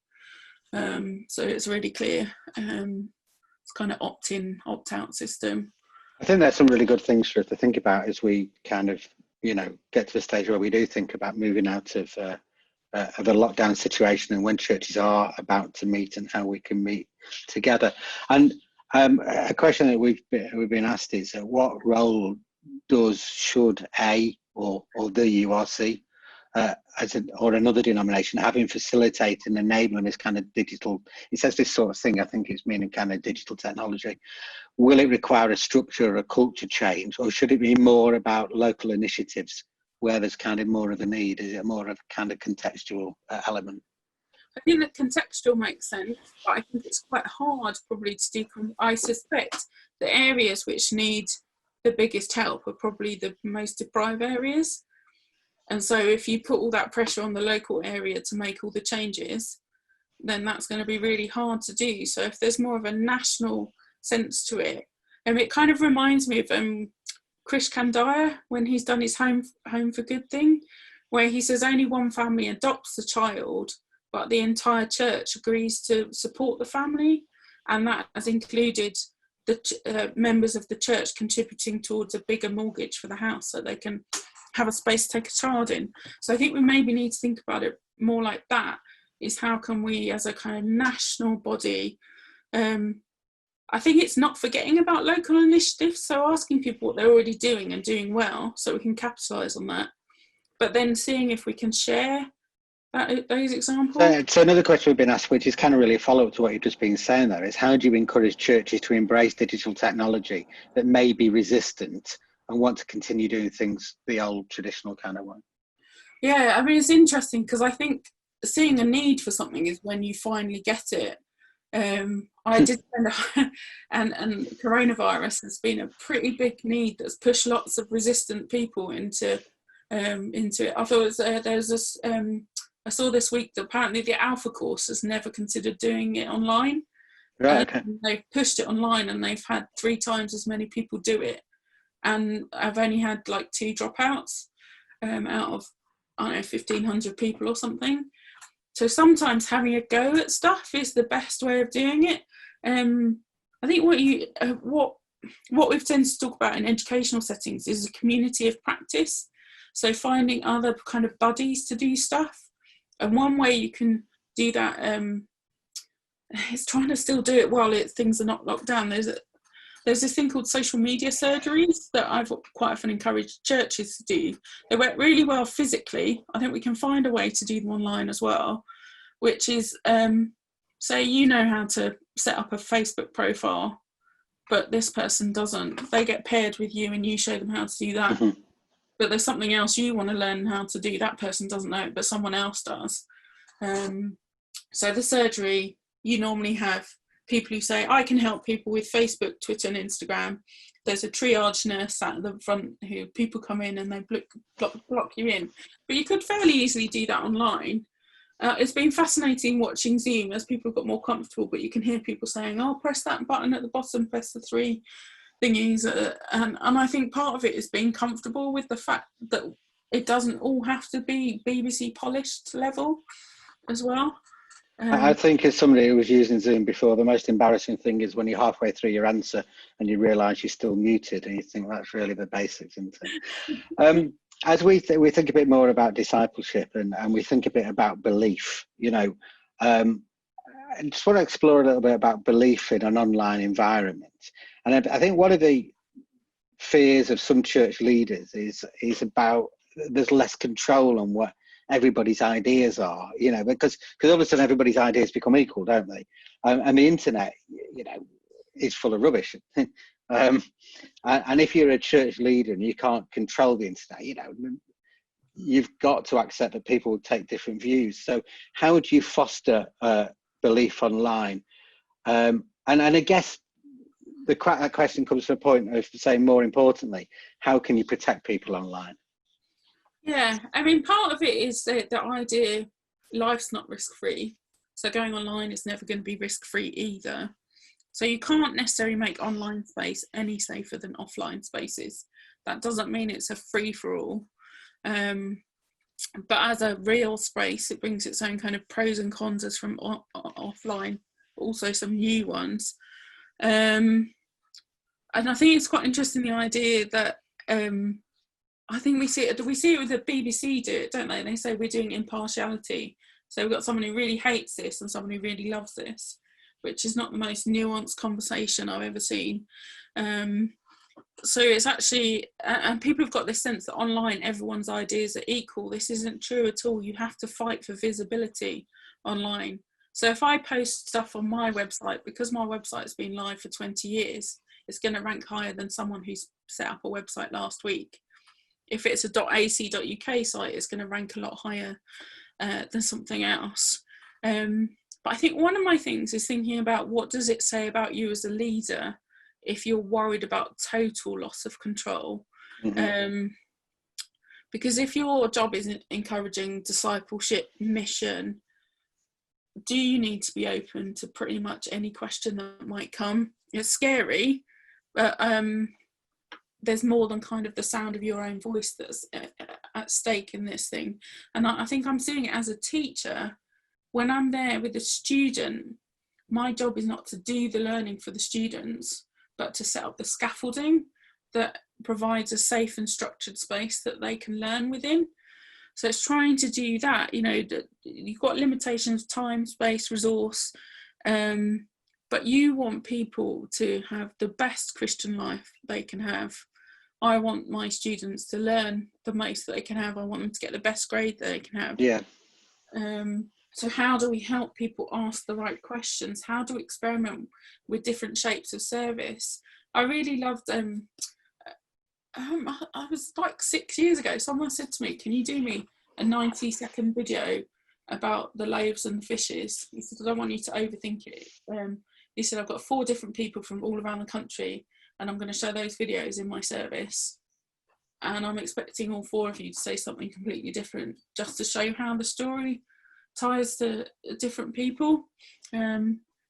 So it's really clear. It's kind of opt-in, opt-out system. I think there's some really good things for us to think about as we kind of, get to the stage where we do think about moving out of a lockdown situation, and when churches are about to meet and how we can meet together. And a question that we've been asked is, what role should a or the URC or another denomination having facilitating enabling this kind of digital, it says this sort of thing, I think it's meaning kind of digital technology. Will it require a structure or a culture change, or should it be more about local initiatives where there's kind of more of a need? Is it more of a kind of contextual element? I think that contextual makes sense, but I think it's quite hard probably to do. I suspect the areas which need the biggest help are probably the most deprived areas. And so if you put all that pressure on the local area to make all the changes, then that's going to be really hard to do. So if there's more of a national sense to it, and it kind of reminds me of Krish Kandiah when he's done his Home for Good thing, where he says only one family adopts the child, but the entire church agrees to support the family, and that has included the members of the church contributing towards a bigger mortgage for the house so they can have a space to take a child in. So I think we maybe need to think about it more like that, is how can we as a kind of national body, I think it's not forgetting about local initiatives, so asking people what they're already doing and doing well so we can capitalise on that, but then seeing if we can share those examples. So another question we've been asked, which is kind of really a follow-up to what you've just been saying there, is how do you encourage churches to embrace digital technology that may be resistant and want to continue doing things the old traditional kind of way? Yeah, I mean, it's interesting because I think seeing a need for something is when you finally get it. I did and coronavirus has been a pretty big need that's pushed lots of resistant people into it. I thought there's this. I saw this week that apparently the Alpha course has never considered doing it online. Right. Okay. They've pushed it online and they've had 3 times as many people do it, and I've only had like 2 dropouts out of 1,500 people or something. So sometimes having a go at stuff is the best way of doing it. I think what we've tended to talk about in educational settings is a community of practice. So finding other kind of buddies to do stuff. And one way you can do that is trying to still do it while things are not locked down. There's this thing called social media surgeries that I've quite often encouraged churches to do. They work really well physically. I think we can find a way to do them online as well, which is, say you know how to set up a Facebook profile, but this person doesn't. They get paired with you and you show them how to do that. Mm-hmm. But there's something else you want to learn how to do. That person doesn't know it, but someone else does. So the surgery, you normally have people who say, I can help people with Facebook, Twitter and Instagram. There's a triage nurse at the front who people come in and they block you in. But you could fairly easily do that online. It's been fascinating watching Zoom as people got more comfortable, but you can hear people saying, oh, press that button at the bottom, press the 3 thingies. And I think part of it is being comfortable with the fact that it doesn't all have to be BBC polished level as well. I think as somebody who was using Zoom before, the most embarrassing thing is when you're halfway through your answer and you realise you're still muted, and you think that's really the basics, isn't it? As we think a bit more about discipleship, and we think a bit about belief, I just want to explore a little bit about belief in an online environment. And I think one of the fears of some church leaders is about there's less control on what everybody's ideas are, because all of a sudden everybody's ideas become equal, don't they? And the internet, is full of rubbish. And if you're a church leader and you can't control the internet, you've got to accept that people will take different views. So how would you foster belief online? And I guess that question comes to a point of saying, more importantly, how can you protect people online? Yeah, I mean, part of it is the idea life's not risk-free. So going online is never going to be risk-free either. So you can't necessarily make online space any safer than offline spaces. That doesn't mean it's a free-for-all. But as a real space, it brings its own kind of pros and cons as from offline, but also some new ones. And I think it's quite interesting, the idea that I think we see it with the BBC do it, don't they? They say we're doing impartiality. So we've got someone who really hates this and someone who really loves this, which is not the most nuanced conversation I've ever seen. So it's actually, and people have got this sense that online everyone's ideas are equal. This isn't true at all. You have to fight for visibility online. So if I post stuff on my website, because my website's been live for 20 years, it's going to rank higher than someone who's set up a website last week. If it's a .ac.uk site, it's going to rank a lot higher than something else. But I think one of my things is thinking about, what does it say about you as a leader if you're worried about total loss of control? Mm-hmm. Because if your job is encouraging discipleship mission, do you need to be open to pretty much any question that might come? It's scary, but there's more than kind of the sound of your own voice that's at stake in this thing. And I think I'm seeing it as a teacher. When I'm there with a student, my job is not to do the learning for the students, but to set up the scaffolding that provides a safe and structured space that they can learn within. So it's trying to do that. You've got limitations, time, space, resource, but you want people to have the best Christian life they can have. I want my students to learn the most that they can have. I want them to get the best grade that they can have. Yeah. So how do we help people ask the right questions? How do we experiment with different shapes of service? I really loved, I was like 6 years ago, someone said to me, can you do me a 90-second video about the loaves and the fishes? He said, I don't want you to overthink it. He said, I've got 4 different people from all around the country, and I'm going to show those videos in my service. And I'm expecting all 4 of you to say something completely different, just to show how the story ties to different people.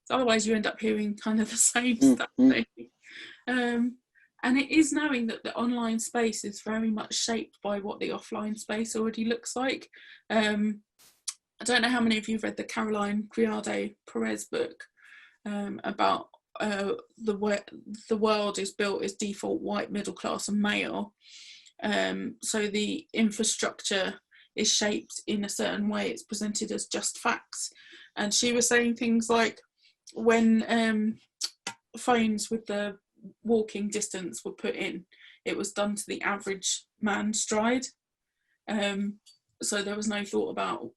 Otherwise you end up hearing kind of the same stuff. And it is knowing that the online space is very much shaped by what the offline space already looks like. I don't know how many of you have read the Caroline Criado Perez book about the world is built as default white, middle class and male. So the infrastructure is shaped in a certain way. It's presented as just facts. And she was saying things like, when phones with the walking distance were put in, it was done to the average man's stride. So there was no thought about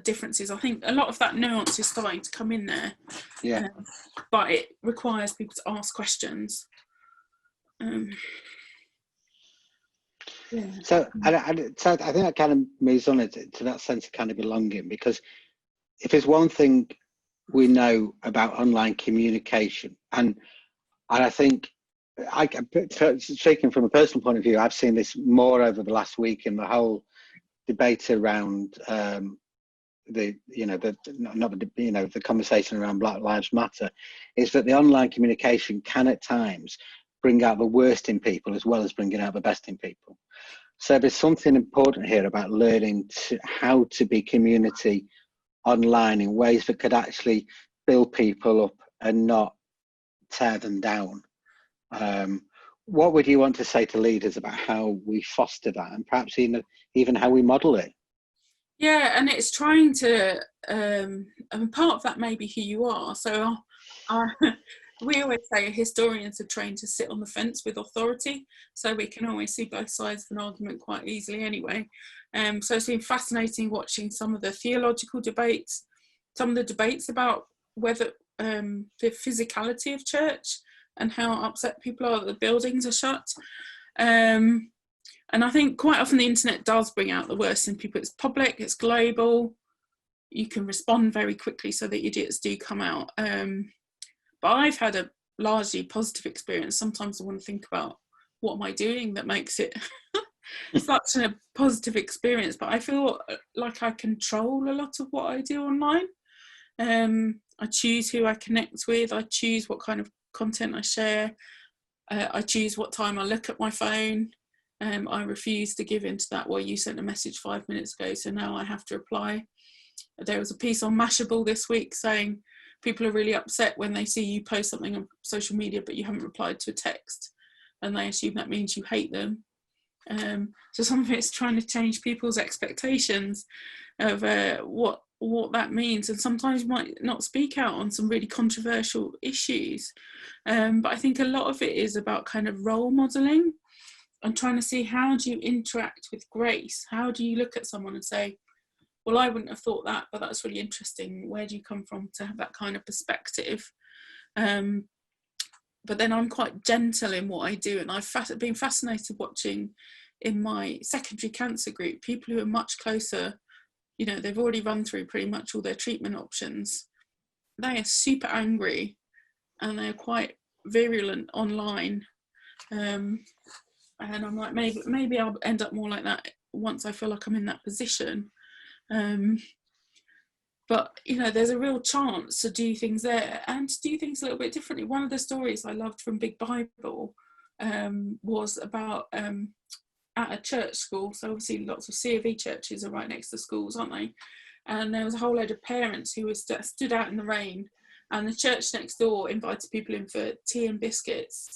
differences. I think a lot of that nuance is starting to come in there. Yeah. But it requires people to ask questions. Yeah. So I think that kind of moves on to that sense of kind of belonging, because if there's one thing we know about online communication, and I think, speaking from a personal point of view, I've seen this more over the last week in the whole debate around the conversation around Black Lives Matter, is that the online communication can at times bring out the worst in people as well as bringing out the best in people. So there's something important here about learning how to be community online in ways that could actually build people up and not tear them down. What would you want to say to leaders about how we foster that, and perhaps even how we model it? Yeah, and it's trying to, and part of that may be who you are. So we always say historians are trained to sit on the fence with authority, so we can always see both sides of an argument quite easily anyway. So it's been fascinating watching some of the theological debates, some of the debates about whether the physicality of church and how upset people are that the buildings are shut. And I think quite often the internet does bring out the worst in people. It's public, it's global, you can respond very quickly so that idiots do come out. But I've had a largely positive experience. Sometimes I want to think about what am I doing that makes it such a positive experience, but I feel like I control a lot of what I do online. I choose who I connect with, I choose what kind of content I share, I choose what time I look at my phone. I refuse to give into that, well, you sent a message 5 minutes ago, so now I have to reply. There was a piece on Mashable this week saying people are really upset when they see you post something on social media but you haven't replied to a text, and they assume that means you hate them. So some of it's trying to change people's expectations of what that means, and sometimes you might not speak out on some really controversial issues, but I think a lot of it is about kind of role modelling and trying to see, how do you interact with grace? How do you look at someone and say, well, I wouldn't have thought that, but that's really interesting. Where do you come from to have that kind of perspective? But then I'm quite gentle in what I do, and I've been fascinated watching in my secondary cancer group, people who are much closer, you know, they've already run through pretty much all their treatment options. They are super angry and they're quite virulent online. And I'm like, maybe I'll end up more like that once I feel like I'm in that position. But, you know, there's a real chance to do things there and to do things a little bit differently. One of the stories I loved from Big Bible was about at a church school. So obviously lots of C of E churches are right next to schools, aren't they? And there was a whole load of parents who were stood out in the rain, and the church next door invited people in for tea and biscuits.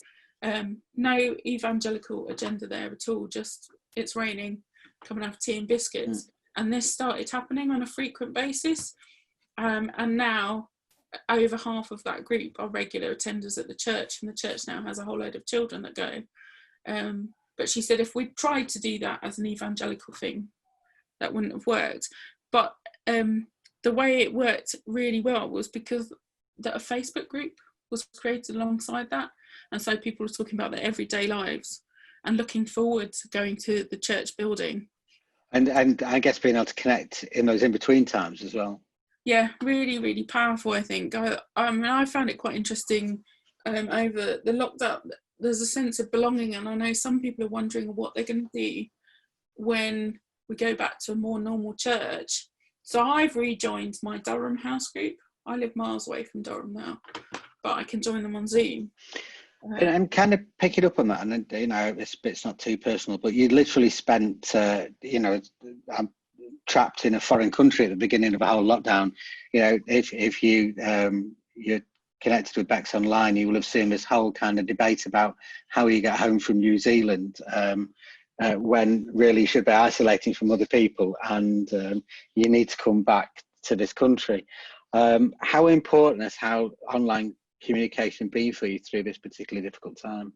No evangelical agenda there at all, just it's raining, come and have tea and biscuits. And this started happening on a frequent basis, and now over half of that group are regular attenders at the church, and the church now has a whole load of children that go. But she said if we'd tried to do that as an evangelical thing, that wouldn't have worked. But the way it worked really well was because a Facebook group was created alongside that, and so people were talking about their everyday lives and looking forward to going to the church building. And I guess being able to connect in those in-between times as well. Yeah, really, really powerful, I think. I mean, I found it quite interesting over the lockdown. There's a sense of belonging, and I know some people are wondering what they're going to do when we go back to a more normal church. So I've rejoined my Durham house group. I live miles away from Durham now, but I can join them on Zoom. And kind of pick it up on that, and you know, it's not too personal, but you literally spent, you know, I'm trapped in a foreign country at the beginning of a whole lockdown. You know, if you you're connected with Bex online, you will have seen this whole kind of debate about how you get home from New Zealand when really you should be isolating from other people, and you need to come back to this country. How important has how online communication been for you through this particularly difficult time?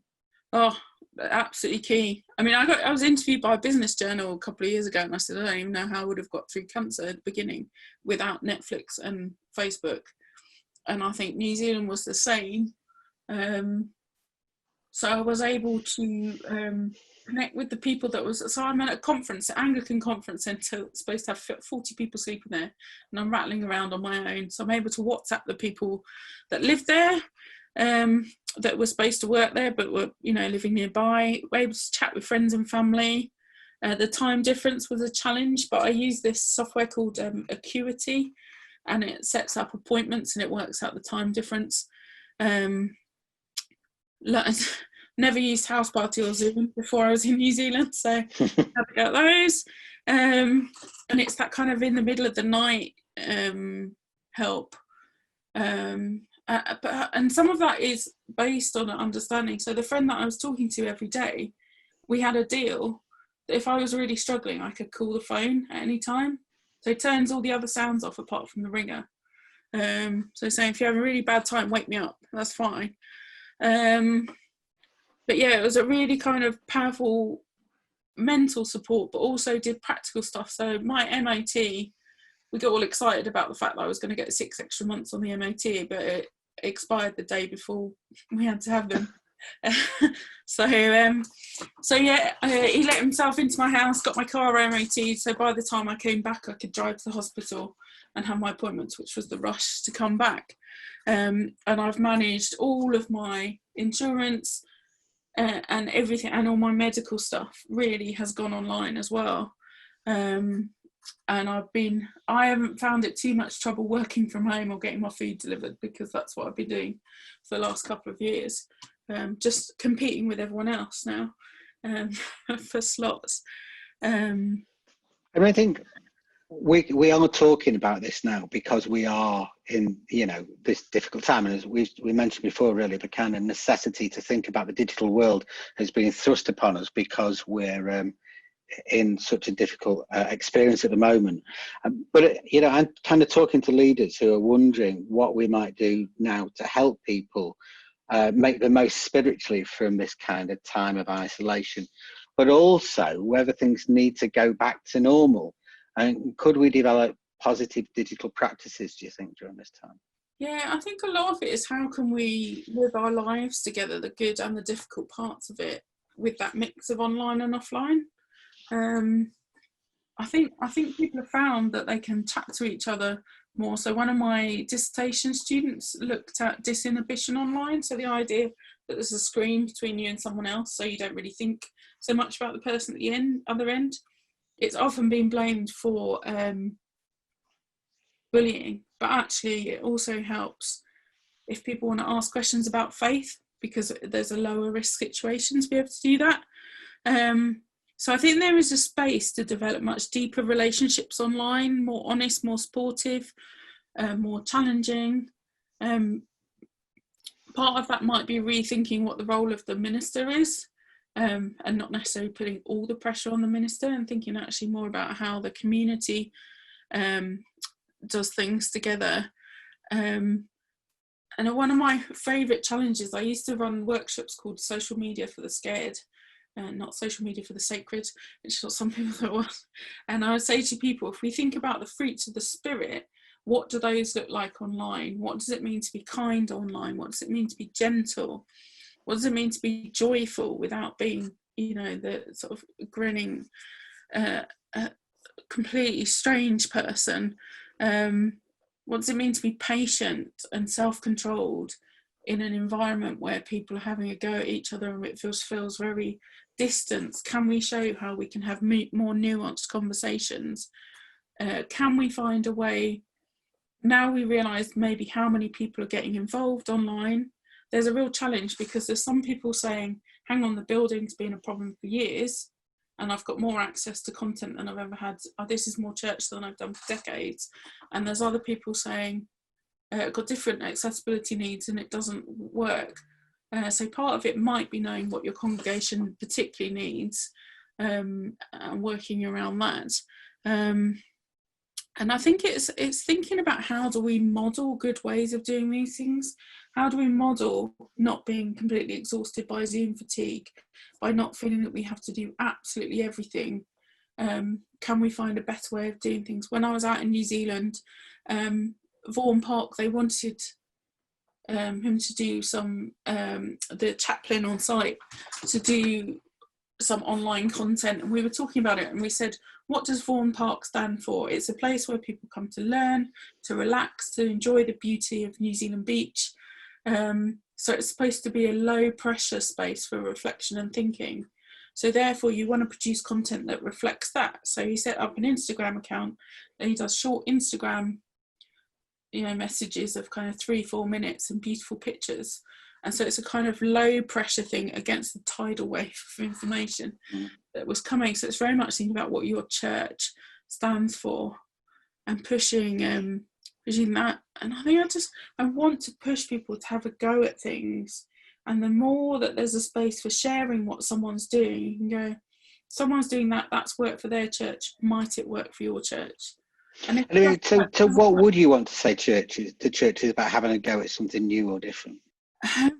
Oh, absolutely key. I mean, I was interviewed by a business journal a couple of years ago, and I said I don't even know how I would have got through cancer at the beginning without Netflix and Facebook. And I think New Zealand was the same. So I was able to connect with the people so I'm at a conference, an Anglican conference centre, supposed to have 40 people sleeping there, and I'm rattling around on my own. So I'm able to WhatsApp the people that live there, that were supposed to work there but were, you know, living nearby. We're able to chat with friends and family. The time difference was a challenge, but I use this software called Acuity, and it sets up appointments and it works out the time difference. Never used House Party or Zoom before I was in New Zealand, so had to get those. And it's that kind of in the middle of the night, help. And some of that is based on an understanding. So the friend that I was talking to every day, we had a deal that if I was really struggling, I could call the phone at any time. So it turns all the other sounds off apart from the ringer. So saying, if you have a really bad time, wake me up. That's fine. But yeah, it was a really kind of powerful mental support, but also did practical stuff. So my MOT, we got all excited about the fact that I was going to get 6 extra months on the MOT, but it expired the day before we had to have them. So yeah, he let himself into my house, got my car MOT, so by the time I came back I could drive to the hospital and have my appointments, which was the rush to come back. And I've managed all of my insurance and everything, and all my medical stuff really has gone online as well. And I haven't found it too much trouble working from home or getting my food delivered, because that's what I've been doing for the last couple of years. Just competing with everyone else now for slots. And I think we are talking about this now because we are in, this difficult time. And as we mentioned before, really, the kind of necessity to think about the digital world has been thrust upon us because we're in such a difficult experience at the moment. But I'm kind of talking to leaders who are wondering what we might do now to help people make the most spiritually from this kind of time of isolation, but also whether things need to go back to normal. And could we develop positive digital practices, do you think, during this time? Yeah, I think a lot of it is how can we live our lives together, the good and the difficult parts of it, with that mix of online and offline. I think people have found that they can chat to each other more. So one of my dissertation students looked at disinhibition online. So the idea that there's a screen between you and someone else, so you don't really think so much about the person at the other end. It's often been blamed for bullying, but actually it also helps if people want to ask questions about faith, because there's a lower risk situation to be able to do that. So I think there is a space to develop much deeper relationships online, more honest, more supportive, more challenging. Part of that might be rethinking what the role of the minister is, and not necessarily putting all the pressure on the minister, and thinking actually more about how the community does things together. And one of my favourite challenges, I used to run workshops called Social Media for the Scared, not Social Media for the Sacred, which is what some people thought was. And I would say to people, if we think about the fruits of the Spirit, what do those look like online? What does it mean to be kind online? What does it mean to be gentle? What does it mean to be joyful without being, the sort of grinning, completely strange person? What does it mean to be patient and self-controlled in an environment where people are having a go at each other and it feels very distant? Can we show how we can have more nuanced conversations? Can we find a way, now we realise maybe how many people are getting involved online? There's a real challenge because there's some people saying, hang on, the building's been a problem for years and I've got more access to content than I've ever had. This is more church than I've done for decades. And there's other people saying, I've got different accessibility needs and it doesn't work. So part of it might be knowing what your congregation particularly needs and working around that. And I think it's thinking about how do we model good ways of doing these things? How do we model not being completely exhausted by Zoom fatigue, by not feeling that we have to do absolutely everything? Can we find a better way of doing things? When I was out in New Zealand, Vaughan Park, they wanted him to do some, the chaplain on site, to do some online content, and we were talking about it and we said, what does Vaughan Park stand for? It's a place where people come to learn, to relax, to enjoy the beauty of New Zealand beach. So it's supposed to be a low pressure space for reflection and thinking. So therefore you want to produce content that reflects that. So he set up an Instagram account and he does short Instagram messages of kind of 3-4 minutes and beautiful pictures. And so it's a kind of low pressure thing against the tidal wave of information that was coming. So it's very much thinking about what your church stands for. and pushing that. And I think I want to push people to have a go at things. And the more that there's a space for sharing what someone's doing, you can go, someone's doing that, that's worked for their church, might it work for your church? And so what would you want to say to churches about having a go at something new or different? I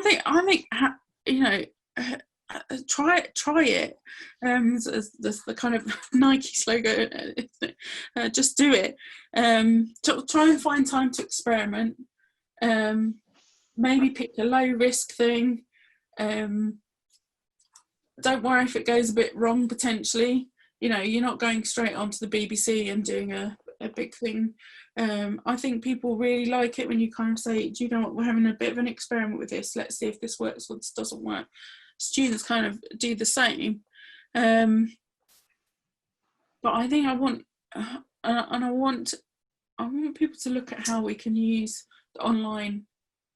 think you know, try it. The kind of Nike slogan, just do it. Try and find time to experiment. Maybe pick a low risk thing. Don't worry if it goes a bit wrong potentially. You know, you're not going straight onto the BBC and doing a big thing. I think people really like it when you kind of say, do you know what, we're having a bit of an experiment with this. Let's see if this works or this doesn't work. Students kind of do the same. But I think I want people to look at how we can use the online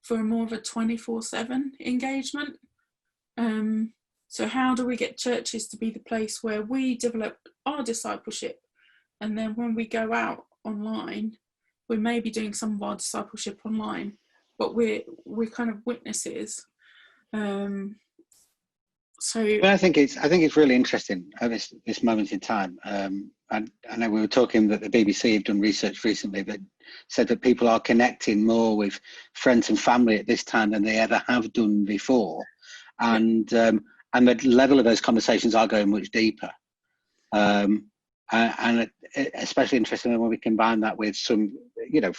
for more of a 24/7 engagement. So how do we get churches to be the place where we develop our discipleship, and then when we go out online, we may be doing some of our discipleship online, but we're kind of witnesses. So I think it's really interesting at this moment in time. And I know we were talking that the BBC have done research recently that said that people are connecting more with friends and family at this time than they ever have done before, and the level of those conversations are going much deeper. And especially interesting when we combine that with some, you know,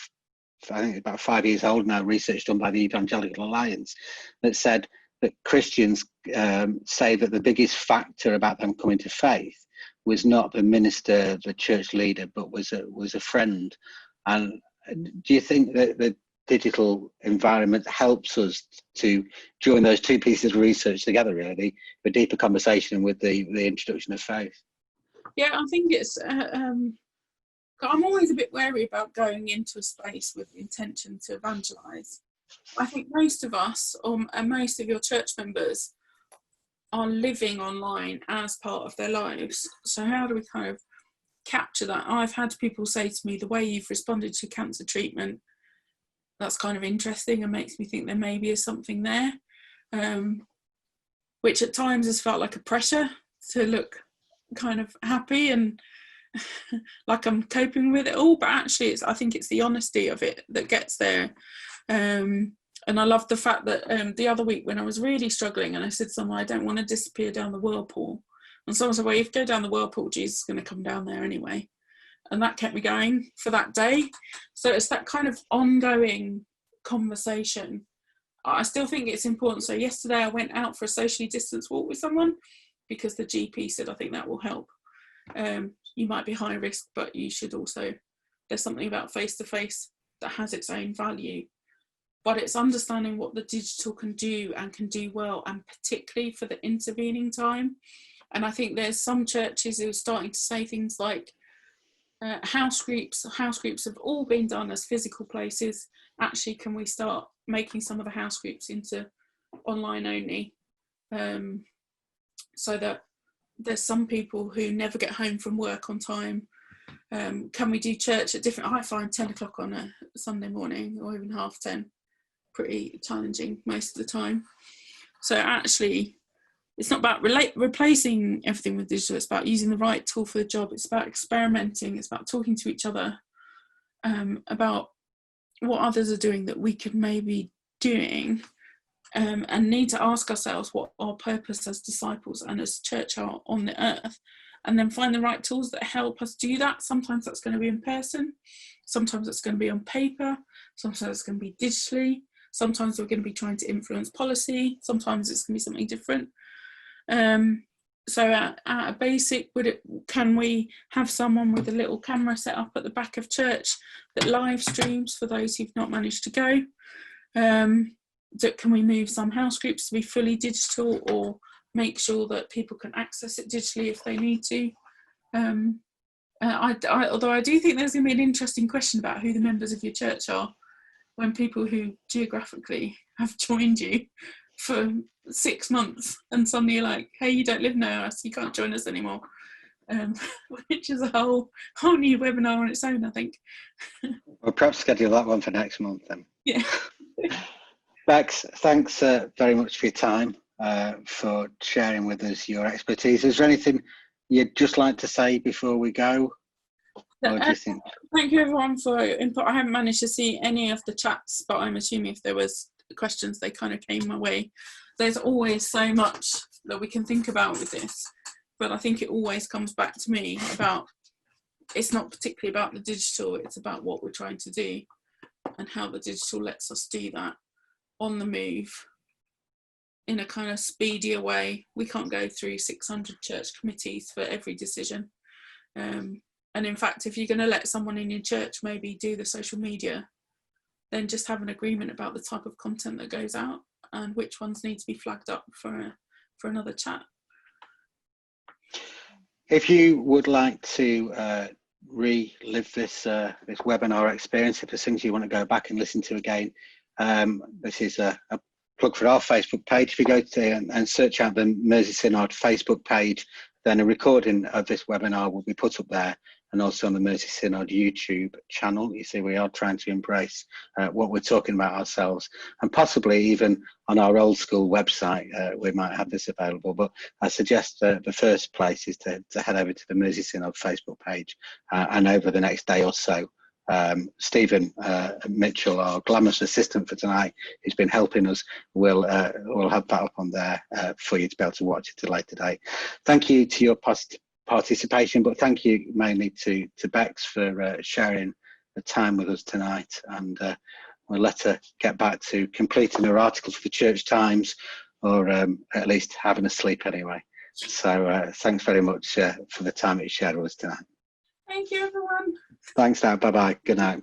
I think about 5 years old now, research done by the Evangelical Alliance that said that Christians say that the biggest factor about them coming to faith was not the minister, the church leader, but was a friend. And do you think that the digital environment helps us to join those two pieces of research together, really, the deeper conversation with the introduction of faith? Yeah, I think it's, I'm always a bit wary about going into a space with the intention to evangelise. I think most of us, and most of your church members, are living online as part of their lives. So how do we kind of capture that? I've had people say to me, the way you've responded to cancer treatment, that's kind of interesting and makes me think there maybe is something there, which at times has felt like a pressure to look kind of happy and like I'm coping with it all, but actually I think it's the honesty of it that gets there. And I love the fact that the other week when I was really struggling and I said to someone, I don't want to disappear down the whirlpool, and someone said, well, if you go down the whirlpool, Jesus is going to come down there anyway. And that kept me going for that day. So it's that kind of ongoing conversation. I still think it's important. So yesterday I went out for a socially distanced walk with someone because the GP said, I think that will help. You might be high risk, but you should also, there's something about face-to-face that has its own value. But it's understanding what the digital can do and can do well, and particularly for the intervening time. And I think there's some churches who are starting to say things like, house groups have all been done as physical places. Actually, can we start making some of the house groups into online only, so that there's some people who never get home from work on time. Can we do church at different, I find 10 o'clock on a Sunday morning or even 10:30 pretty challenging most of the time. So actually it's not about replacing everything with digital, it's about using the right tool for the job. It's about experimenting, it's about talking to each other about what others are doing that we could maybe doing, and need to ask ourselves what our purpose as disciples and as church are on the earth, and then find the right tools that help us do that. Sometimes that's going to be in person, sometimes it's going to be on paper, sometimes it's going to be digitally, sometimes we're going to be trying to influence policy, sometimes it's going to be something different. So at a basic, can we have someone with a little camera set up at the back of church that live streams for those who've not managed to go? Can we move some house groups to be fully digital, or make sure that people can access it digitally if they need to? Although I do think there's going to be an interesting question about who the members of your church are when people who geographically have joined you for 6 months and suddenly you're like, hey, you don't live near us, you can't join us anymore. which is a whole new webinar on its own, I think. We'll perhaps schedule that one for next month then. Yeah. Bex, thanks very much for your time, for sharing with us your expertise. Is there anything you'd just like to say before we go? Or do you think... Thank you everyone for input. I haven't managed to see any of the chats, but I'm assuming if there was questions, they kind of came my way. There's always so much that we can think about with this, but I think it always comes back to me about, it's not particularly about the digital, it's about what we're trying to do and how the digital lets us do that on the move in a kind of speedier way. We can't go through 600 church committees for every decision. And in fact, if you're going to let someone in your church maybe do the social media, then just have an agreement about the type of content that goes out and which ones need to be flagged up for another chat. If you would like to relive this this webinar experience, if there's things you want to go back and listen to again, this is a plug for our Facebook page. If you go to and search out the Mersey Synod Facebook page, then a recording of this webinar will be put up there, and also on the Mersey Synod YouTube channel. You see, we are trying to embrace what we're talking about ourselves, and possibly even on our old school website, we might have this available. But I suggest the first place is to head over to the Mersey Synod Facebook page, and over the next day or so, Stephen Mitchell, our glamorous assistant for tonight, who's been helping us, will have that up on there for you to be able to watch at a later date. Thank you to your participation, but thank you mainly to Bex for sharing the time with us tonight, and we'll let her get back to completing her articles for the Church Times, or at least having a sleep anyway. So thanks very much for the time that you shared with us tonight. Thank you, everyone. Thanks now. Bye-bye. Good night.